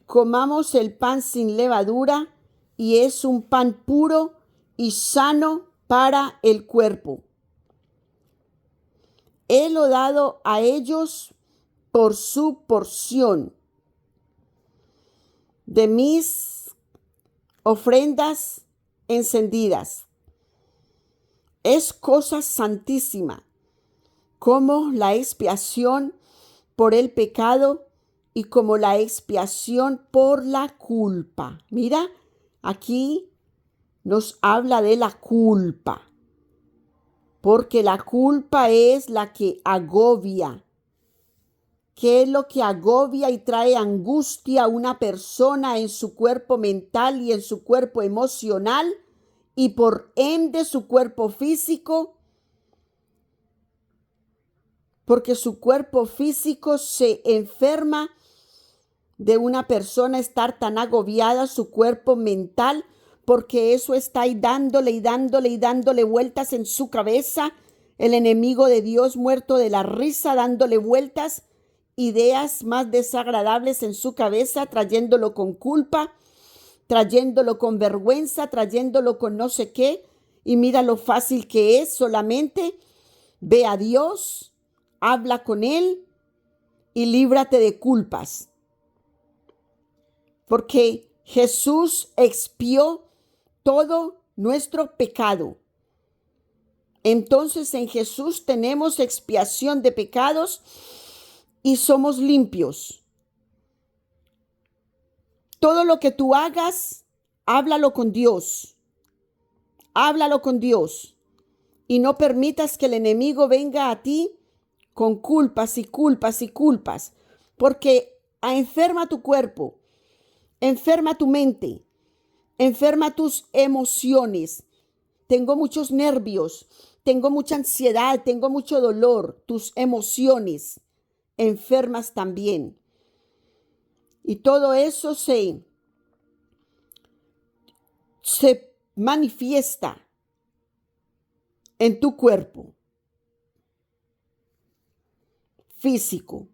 Comamos el pan sin levadura y es un pan puro y sano para el cuerpo. He lo dado a ellos por su porción de mis ofrendas encendidas. Es cosa santísima, como la expiación por el pecado y como la expiación por la culpa. Mira, aquí nos habla de la culpa, porque la culpa es la que agobia. ¿Qué es lo que agobia y trae angustia a una persona en su cuerpo mental y en su cuerpo emocional y por ende su cuerpo físico? Porque su cuerpo físico se enferma de una persona estar tan agobiada, su cuerpo mental, porque eso está ahí dándole vueltas en su cabeza. El enemigo de Dios muerto de la risa, dándole vueltas, ideas más desagradables en su cabeza, trayéndolo con culpa, trayéndolo con vergüenza, trayéndolo con no sé qué. Y mira lo fácil que es, solamente ve a Dios, habla con Él y líbrate de culpas. Porque Jesús expió todo nuestro pecado. Entonces en Jesús tenemos expiación de pecados y somos limpios. Todo lo que tú hagas, háblalo con Dios. Háblalo con Dios. Y no permitas que el enemigo venga a ti con culpas y culpas y culpas. Porque enferma tu cuerpo, enferma tu mente, enferma tus emociones. Tengo muchos nervios, tengo mucha ansiedad, tengo mucho dolor. Tus emociones enfermas también. Y todo eso se manifiesta en tu cuerpo físico,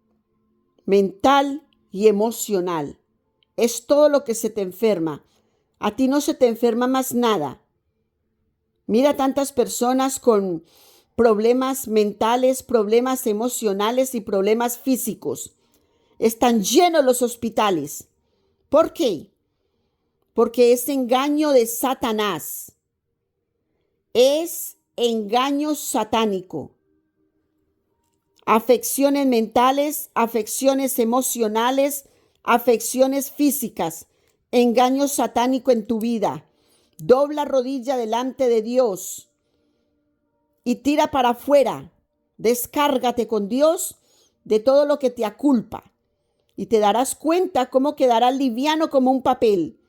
mental y emocional. Es todo lo que se te enferma. A ti no se te enferma más nada. Mira tantas personas con problemas mentales, problemas emocionales y problemas físicos. Están llenos los hospitales. ¿Por qué? Porque es engaño de Satanás. Es engaño satánico. Afecciones mentales, afecciones emocionales, afecciones físicas. Engaño satánico en tu vida. Dobla rodilla delante de Dios y tira para afuera. Descárgate con Dios de todo lo que te aculpa. Y te darás cuenta cómo quedarás liviano como un papel.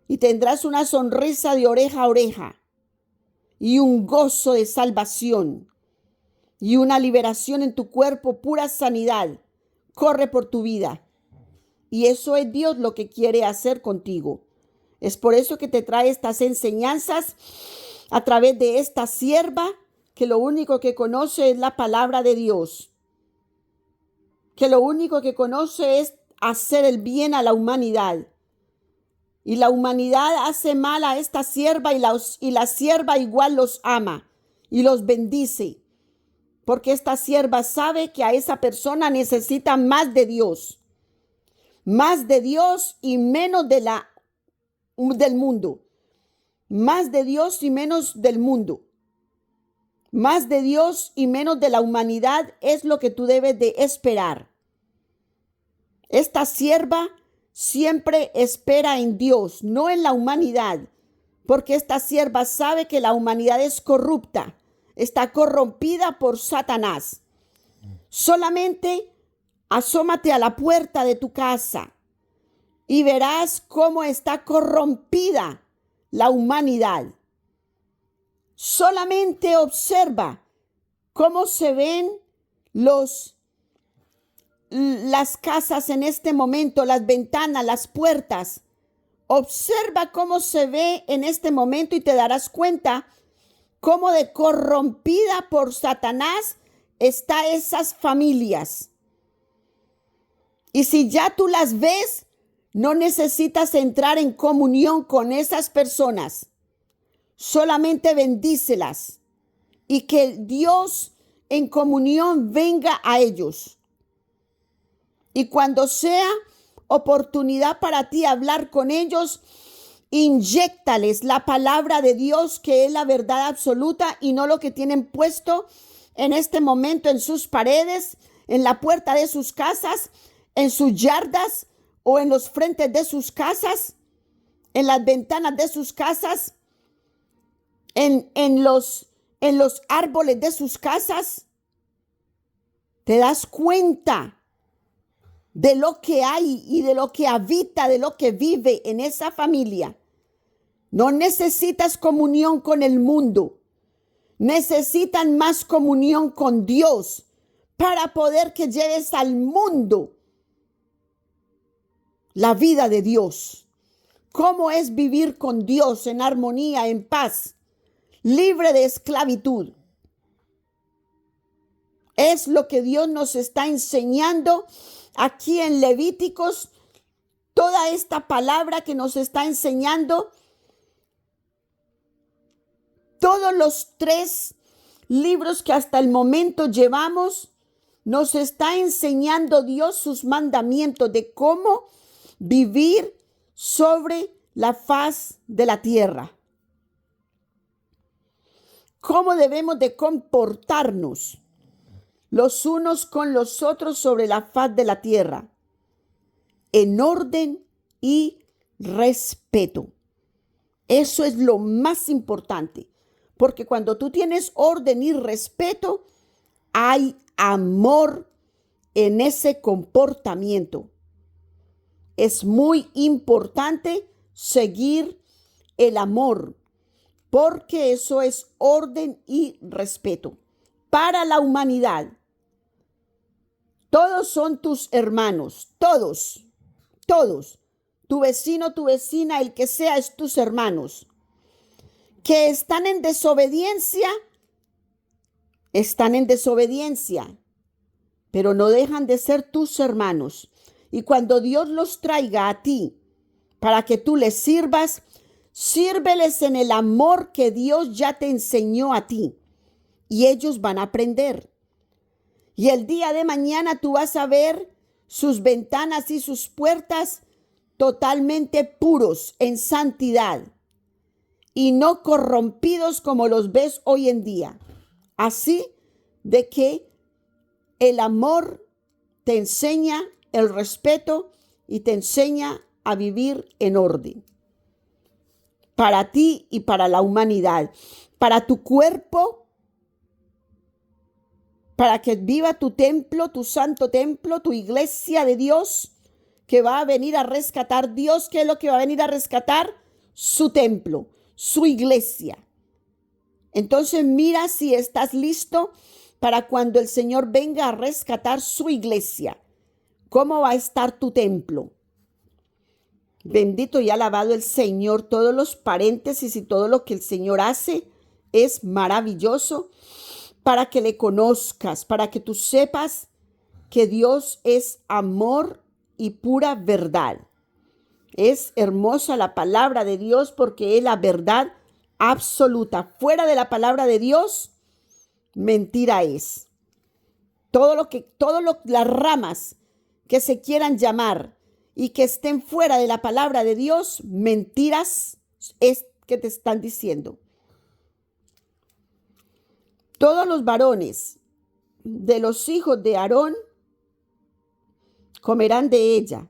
Y tendrás una sonrisa de oreja a oreja. Y un gozo de salvación. Y una liberación en tu cuerpo, pura sanidad. corre por tu vida. Y eso es Dios lo que quiere hacer contigo. Es por eso que te trae estas enseñanzas a través de esta sierva que lo único que conoce es la palabra de Dios. Que lo único que conoce es hacer el bien a la humanidad. Y la humanidad hace mal a esta sierva y la sierva igual los ama y los bendice. Porque esta sierva sabe que a esa persona necesita más de Dios. Más de Dios y menos del mundo. Más de Dios y menos del mundo. Más de Dios y menos de la humanidad es lo que tú debes de esperar. Esta sierva siempre espera en Dios, no en la humanidad, porque esta sierva sabe que la humanidad es corrupta, está corrompida por Satanás. Solamente asómate a la puerta de tu casa y verás cómo está corrompida la humanidad. Solamente observa cómo se ven las casas en este momento, las ventanas, las puertas. Observa cómo se ve en este momento y te darás cuenta cómo de corrompida por Satanás están esas familias. Y si ya tú las ves, no necesitas entrar en comunión con esas personas. Solamente bendícelas y que Dios en comunión venga a ellos. Y cuando sea oportunidad para ti hablar con ellos, inyéctales la palabra de Dios, que es la verdad absoluta y no lo que tienen puesto en este momento en sus paredes, en la puerta de sus casas, en sus yardas o en los frentes de sus casas, en las ventanas de sus casas, en los árboles de sus casas. Te das cuenta de lo que hay y de lo que habita, de lo que vive en esa familia. No necesitas comunión con el mundo. Necesitan más comunión con Dios para poder que lleves al mundo la vida de Dios. ¿Cómo es vivir con Dios en armonía, en paz, libre de esclavitud? Es lo que Dios nos está enseñando aquí en Levíticos. Toda esta palabra que nos está enseñando, todos los 3 libros que hasta el momento llevamos, nos está enseñando Dios sus mandamientos de cómo vivir sobre la faz de la tierra. Cómo debemos de comportarnos los unos con los otros sobre la faz de la tierra, en orden y respeto. Eso es lo más importante, porque cuando tú tienes orden y respeto, hay amor en ese comportamiento. Es muy importante seguir el amor, porque eso es orden y respeto para la humanidad. Todos son tus hermanos, todos. Tu vecino, tu vecina, el que sea, es tus hermanos. Que están en desobediencia, pero no dejan de ser tus hermanos. Y cuando Dios los traiga a ti para que tú les sirvas, sírveles en el amor que Dios ya te enseñó a ti. Y ellos van a aprender. Y el día de mañana tú vas a ver sus ventanas y sus puertas totalmente puros en santidad y no corrompidos como los ves hoy en día. Así de que el amor te enseña el respeto y te enseña a vivir en orden. Para ti y para la humanidad, para tu cuerpo, para que viva tu templo, tu santo templo, tu iglesia de Dios, que va a venir a rescatar. Dios, ¿qué es lo que va a venir a rescatar? Su templo, su iglesia. Entonces mira si estás listo para cuando el Señor venga a rescatar su iglesia. ¿Cómo va a estar tu templo? Bendito y alabado el Señor. Todos los paréntesis y todo lo que el Señor hace es maravilloso para que le conozcas, para que tú sepas que Dios es amor y pura verdad. Es hermosa la palabra de Dios porque es la verdad absoluta. Fuera de la palabra de Dios, mentira es. Las ramas que se quieran llamar y que estén fuera de la palabra de Dios, mentiras es que te están diciendo. Todos los varones de los hijos de Aarón comerán de ella.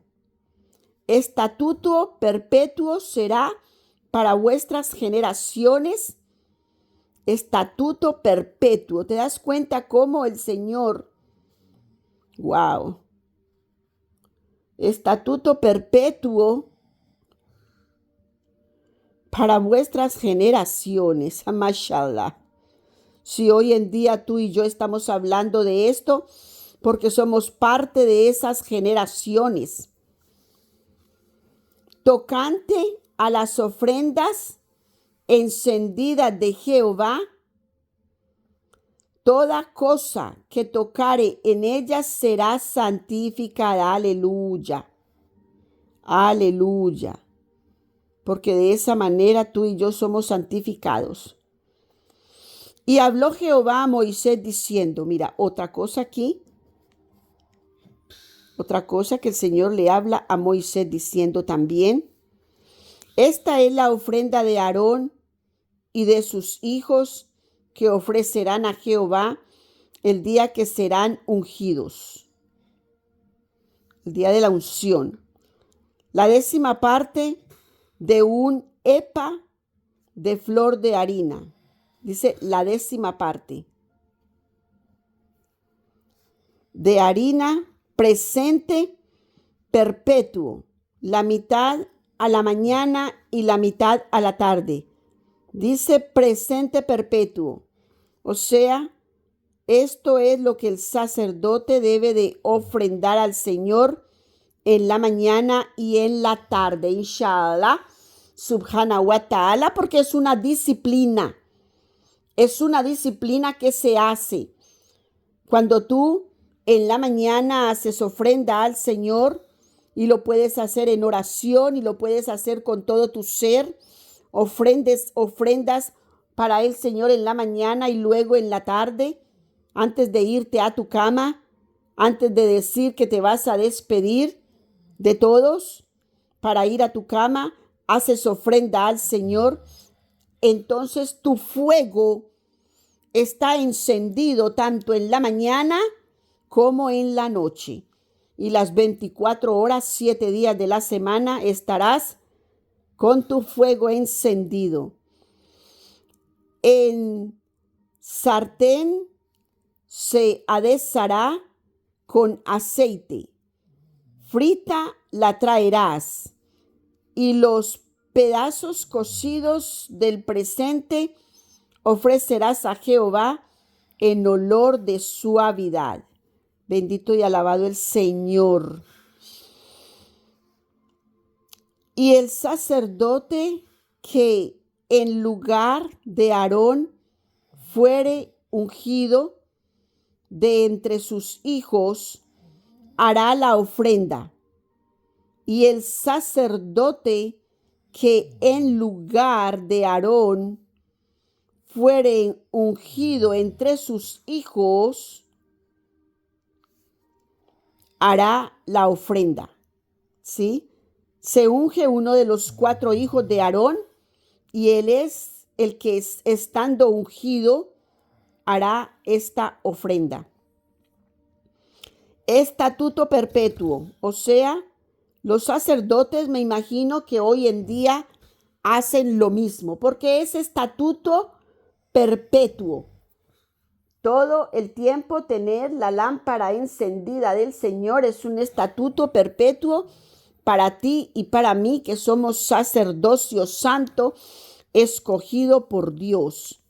Estatuto perpetuo será para vuestras generaciones. Estatuto perpetuo. ¿Te das cuenta cómo el Señor? Wow. Estatuto perpetuo para vuestras generaciones. Mashallah. Si hoy en día tú y yo estamos hablando de esto, porque somos parte de esas generaciones. Tocante a las ofrendas encendidas de Jehová, toda cosa que tocare en ellas será santificada. Aleluya. Aleluya. Porque de esa manera tú y yo somos santificados. Y habló Jehová a Moisés diciendo, mira, otra cosa aquí. Otra cosa que el Señor le habla a Moisés diciendo también. Esta es la ofrenda de Aarón y de sus hijos que ofrecerán a Jehová el día que serán ungidos. El día de la unción. La 10ª parte de un epa de flor de harina. Dice la 10ª parte. De harina presente perpetuo. La mitad a la mañana y la mitad a la tarde. Dice presente perpetuo. O sea, esto es lo que el sacerdote debe de ofrendar al Señor en la mañana y en la tarde. Inshallah, subhanahu wa ta'ala, porque es una disciplina. Es una disciplina que se hace. Cuando tú en la mañana haces ofrenda al Señor, y lo puedes hacer en oración y lo puedes hacer con todo tu ser, ofrendas para el Señor en la mañana y luego en la tarde, antes de irte a tu cama, antes de decir que te vas a despedir de todos para ir a tu cama, haces ofrenda al Señor. Entonces tu fuego está encendido tanto en la mañana como en la noche. Y las 24 horas, 7 días de la semana estarás con tu fuego encendido. En sartén se adesará con aceite. Frita la traerás. Y los pedazos cocidos del presente ofrecerás a Jehová en olor de suavidad. Bendito y alabado el Señor. Y el sacerdote que en lugar de Aarón fuere ungido de entre sus hijos, hará la ofrenda. Y el sacerdote que en lugar de Aarón fuere ungido entre sus hijos, hará la ofrenda. ¿Sí? Se unge uno de los 4 hijos de Aarón y él es el que estando ungido hará esta ofrenda. Estatuto perpetuo, o sea, los sacerdotes me imagino que hoy en día hacen lo mismo, porque es estatuto perpetuo. Todo el tiempo tener la lámpara encendida del Señor es un estatuto perpetuo para ti y para mí, que somos sacerdocio santo escogido por Dios.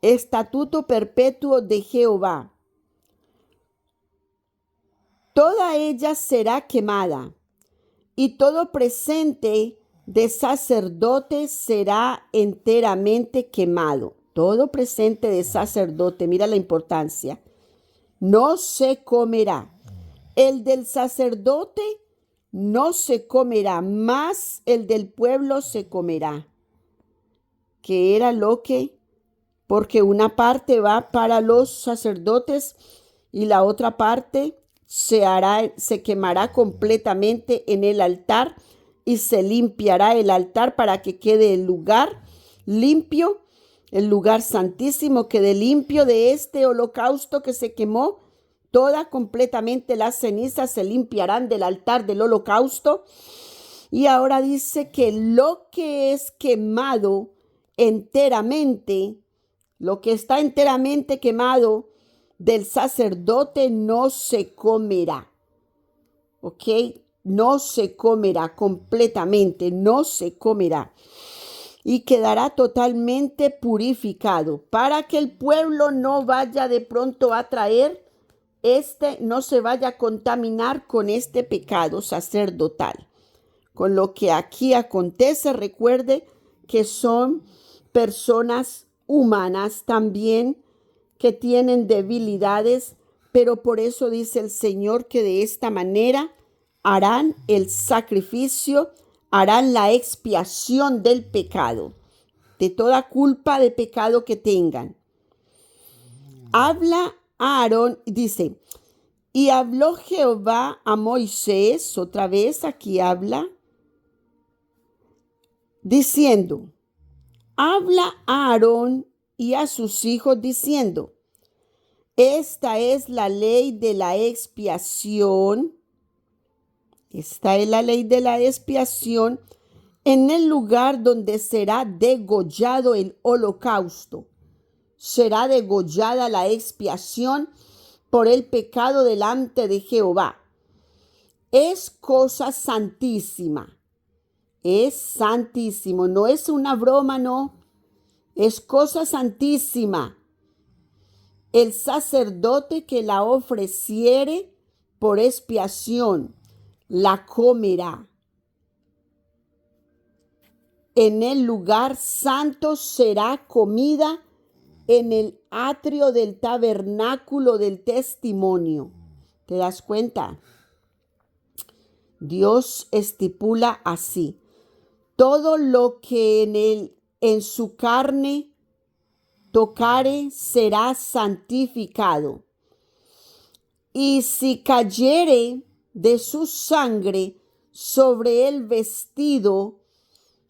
Estatuto perpetuo de Jehová. toda ella será quemada, y todo presente de sacerdote será enteramente quemado. Todo presente de sacerdote, mira la importancia, no se comerá. El del sacerdote no se comerá, más el del pueblo se comerá. Que era lo que, porque una parte va para los sacerdotes y la otra parte se quemará completamente en el altar y se limpiará el altar para que quede el lugar limpio, el lugar santísimo quede limpio de este holocausto que se quemó. Toda completamente las cenizas se limpiarán del altar del holocausto. Y ahora dice que lo que es quemado enteramente, lo que está enteramente quemado del sacerdote no se comerá. ¿Ok? No se comerá completamente, no se comerá. Y quedará totalmente purificado para que el pueblo no vaya de pronto a traer no se vaya a contaminar con este pecado sacerdotal. Con lo que aquí acontece, recuerde que son personas humanas también que tienen debilidades, pero por eso dice el Señor que de esta manera harán el sacrificio, harán la expiación del pecado, de toda culpa de pecado que tengan. Habla a Aarón, dice, y habló Jehová a Moisés, otra vez aquí habla, diciendo, habla a Aarón y a sus hijos diciendo, esta es la ley de la expiación, esta es la ley de la expiación en el lugar donde será degollado el holocausto. Será degollada la expiación por el pecado delante de Jehová. Es cosa santísima. Es santísimo. No es una broma, no. Es cosa santísima. El sacerdote que la ofreciere por expiación la comerá. En el lugar santo será comida en el atrio del tabernáculo del testimonio. ¿Te das cuenta? Dios estipula así: todo lo que en su carne tocare será santificado. Y si cayere de su sangre sobre el vestido,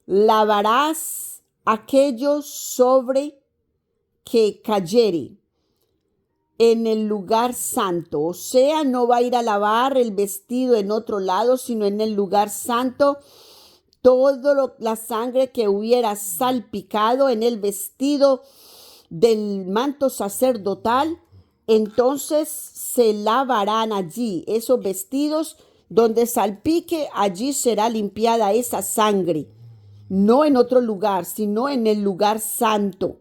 lavarás aquello sobre que cayere en el lugar santo. O sea, no va a ir a lavar el vestido en otro lado, sino en el lugar santo. La sangre que hubiera salpicado en el vestido del manto sacerdotal, entonces se lavarán allí esos vestidos donde salpique, allí será limpiada esa sangre, no en otro lugar, sino en el lugar santo,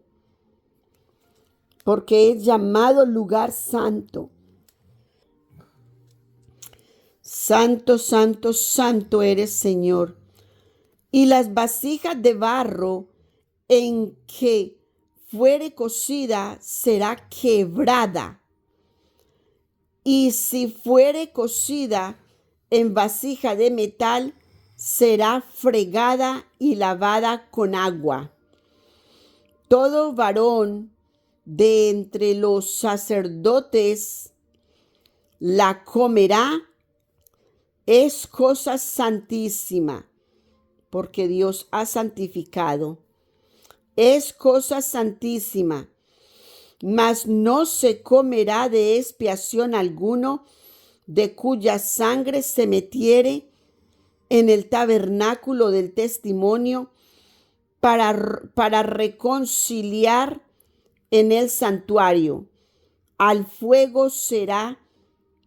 porque es llamado lugar santo. Santo, santo, santo eres, Señor. Y las vasijas de barro en que fuere cocida será quebrada. Y si fuere cocida en vasija de metal, será fregada y lavada con agua. Todo varón de entre los sacerdotes la comerá. Es cosa santísima, porque Dios ha santificado. Es cosa santísima, mas no se comerá de expiación alguno de cuya sangre se metiere en el tabernáculo del testimonio para reconciliar en el santuario. Al fuego será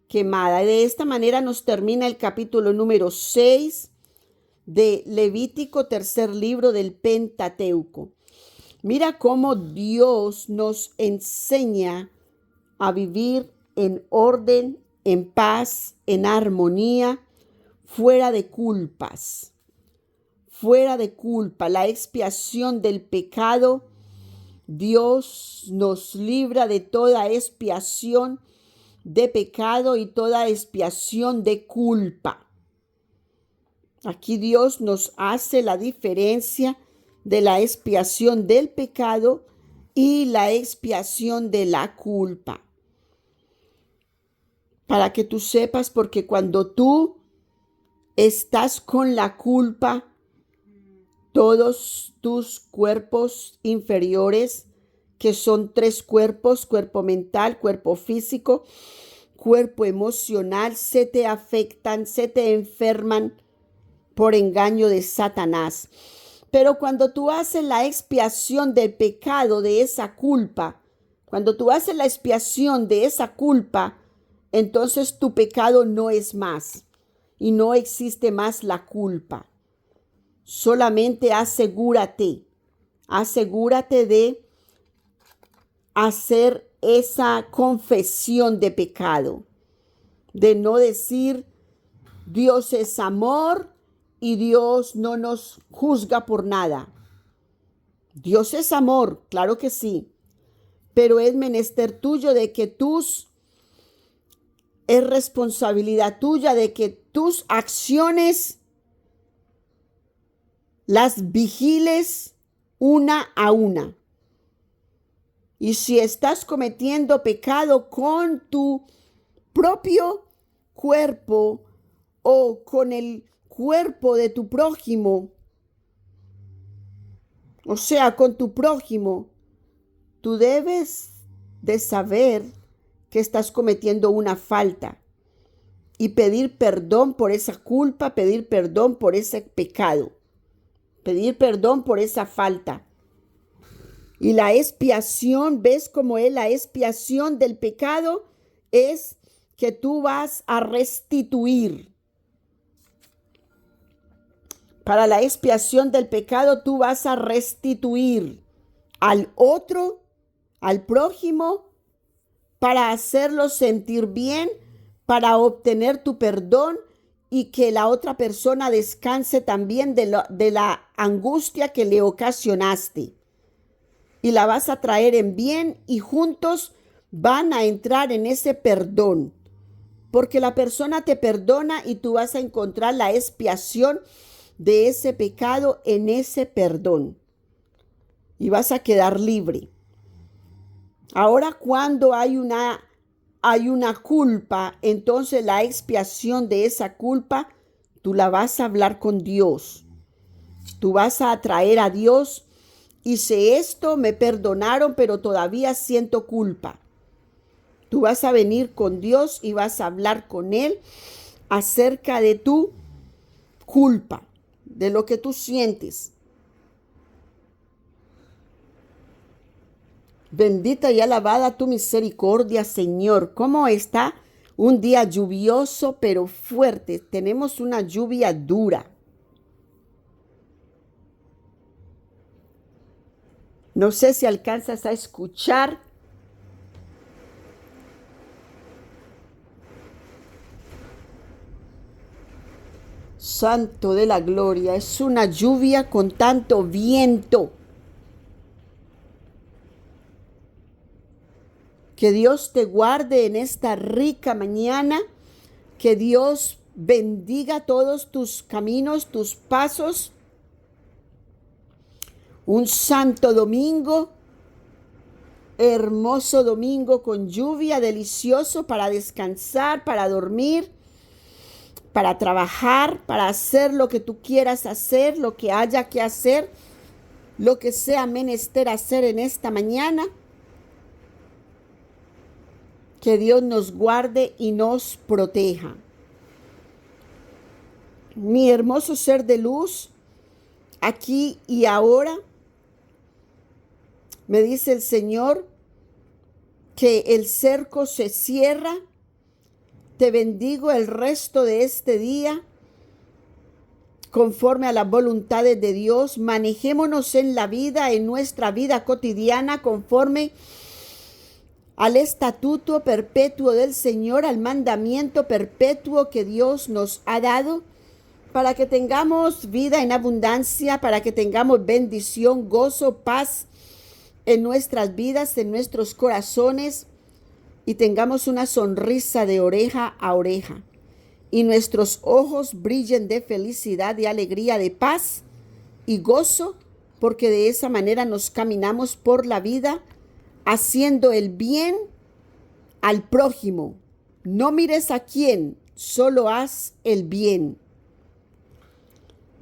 quemada. De esta manera nos termina el capítulo número 6 de Levítico, tercer libro del Pentateuco. Mira cómo Dios nos enseña a vivir en orden, en paz, en armonía, fuera de culpas, fuera de culpa. La expiación del pecado, Dios nos libra de toda expiación de pecado y toda expiación de culpa. Aquí Dios nos hace la diferencia de la expiación del pecado y la expiación de la culpa. Para que tú sepas, porque cuando tú estás con la culpa, todos tus cuerpos inferiores, que son 3 cuerpos, cuerpo mental, cuerpo físico, cuerpo emocional, se te afectan, se te enferman por engaño de Satanás. Pero cuando tú haces la expiación del pecado, de esa culpa, cuando tú haces la expiación de esa culpa, entonces tu pecado no es más y no existe más la culpa. Solamente asegúrate de hacer esa confesión de pecado, de no decir Dios es amor y Dios no nos juzga por nada. Dios es amor, claro que sí, pero es menester tuyo de que es responsabilidad tuya de que tus acciones las vigiles una a una. Y si estás cometiendo pecado con tu propio cuerpo o con el cuerpo de tu prójimo, o sea, con tu prójimo, tú debes de saber que estás cometiendo una falta y pedir perdón por esa culpa, pedir perdón por ese pecado, pedir perdón por esa falta. Y la expiación, ¿ves cómo es la expiación del pecado? Es que tú vas a restituir. Para la expiación del pecado, tú vas a restituir al otro, al prójimo, para hacerlo sentir bien, para obtener tu perdón y que la otra persona descanse también de la angustia que le ocasionaste. Y la vas a traer en bien y juntos van a entrar en ese perdón. Porque la persona te perdona y tú vas a encontrar la expiación de ese pecado en ese perdón. Y vas a quedar libre. Ahora cuando hay una culpa, entonces la expiación de esa culpa, tú la vas a hablar con Dios. Tú vas a atraer a Dios. Hice esto, me perdonaron, pero todavía siento culpa. Tú vas a venir con Dios y vas a hablar con Él acerca de tu culpa, de lo que tú sientes. Bendita y alabada tu misericordia, Señor. ¿Cómo está? Un día lluvioso, pero fuerte. Tenemos una lluvia dura. No sé si alcanzas a escuchar. Santo de la gloria, es una lluvia con tanto viento. Que Dios te guarde en esta rica mañana. Que Dios bendiga todos tus caminos, tus pasos. Un santo domingo, hermoso domingo con lluvia, delicioso para descansar, para dormir, para trabajar, para hacer lo que tú quieras hacer, lo que haya que hacer, lo que sea menester hacer en esta mañana. Que Dios nos guarde y nos proteja. Mi hermoso ser de luz, aquí y ahora, me dice el Señor que el cerco se cierra. Te bendigo el resto de este día conforme a las voluntades de Dios. Manejémonos en la vida, en nuestra vida cotidiana, conforme al estatuto perpetuo del Señor, al mandamiento perpetuo que Dios nos ha dado, para que tengamos vida en abundancia, para que tengamos bendición, gozo, paz en nuestras vidas, en nuestros corazones, y tengamos una sonrisa de oreja a oreja, y nuestros ojos brillen de felicidad, de alegría, de paz y gozo, porque de esa manera nos caminamos por la vida haciendo el bien al prójimo. No mires a quién, solo haz el bien.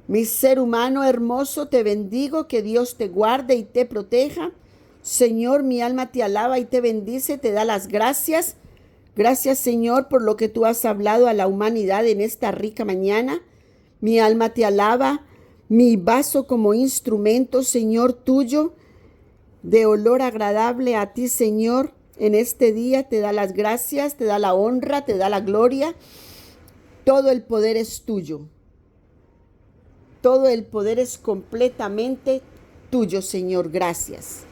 Mi ser humano hermoso, te bendigo, que Dios te guarde y te proteja. Señor, mi alma te alaba y te bendice, te da las gracias. Gracias, Señor, por lo que tú has hablado a la humanidad en esta rica mañana. Mi alma te alaba, mi vaso como instrumento, Señor, tuyo, de olor agradable a ti, Señor. En este día te da las gracias, te da la honra, te da la gloria. Todo el poder es tuyo. Todo el poder es completamente tuyo, Señor. Gracias.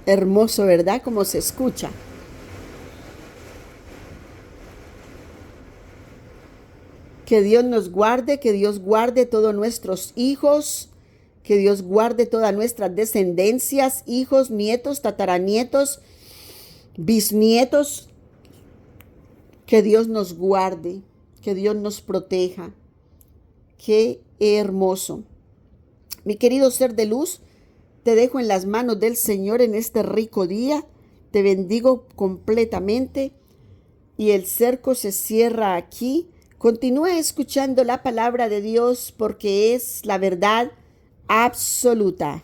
Hermoso, ¿verdad? Como se escucha. Que Dios nos guarde, que Dios guarde todos nuestros hijos, que Dios guarde todas nuestras descendencias, hijos, nietos, tataranietos, bisnietos. Que Dios nos guarde, que Dios nos proteja. Qué hermoso. Mi querido ser de luz, te dejo en las manos del Señor en este rico día. Te bendigo completamente y el cerco se cierra aquí. Continúa escuchando la palabra de Dios porque es la verdad absoluta.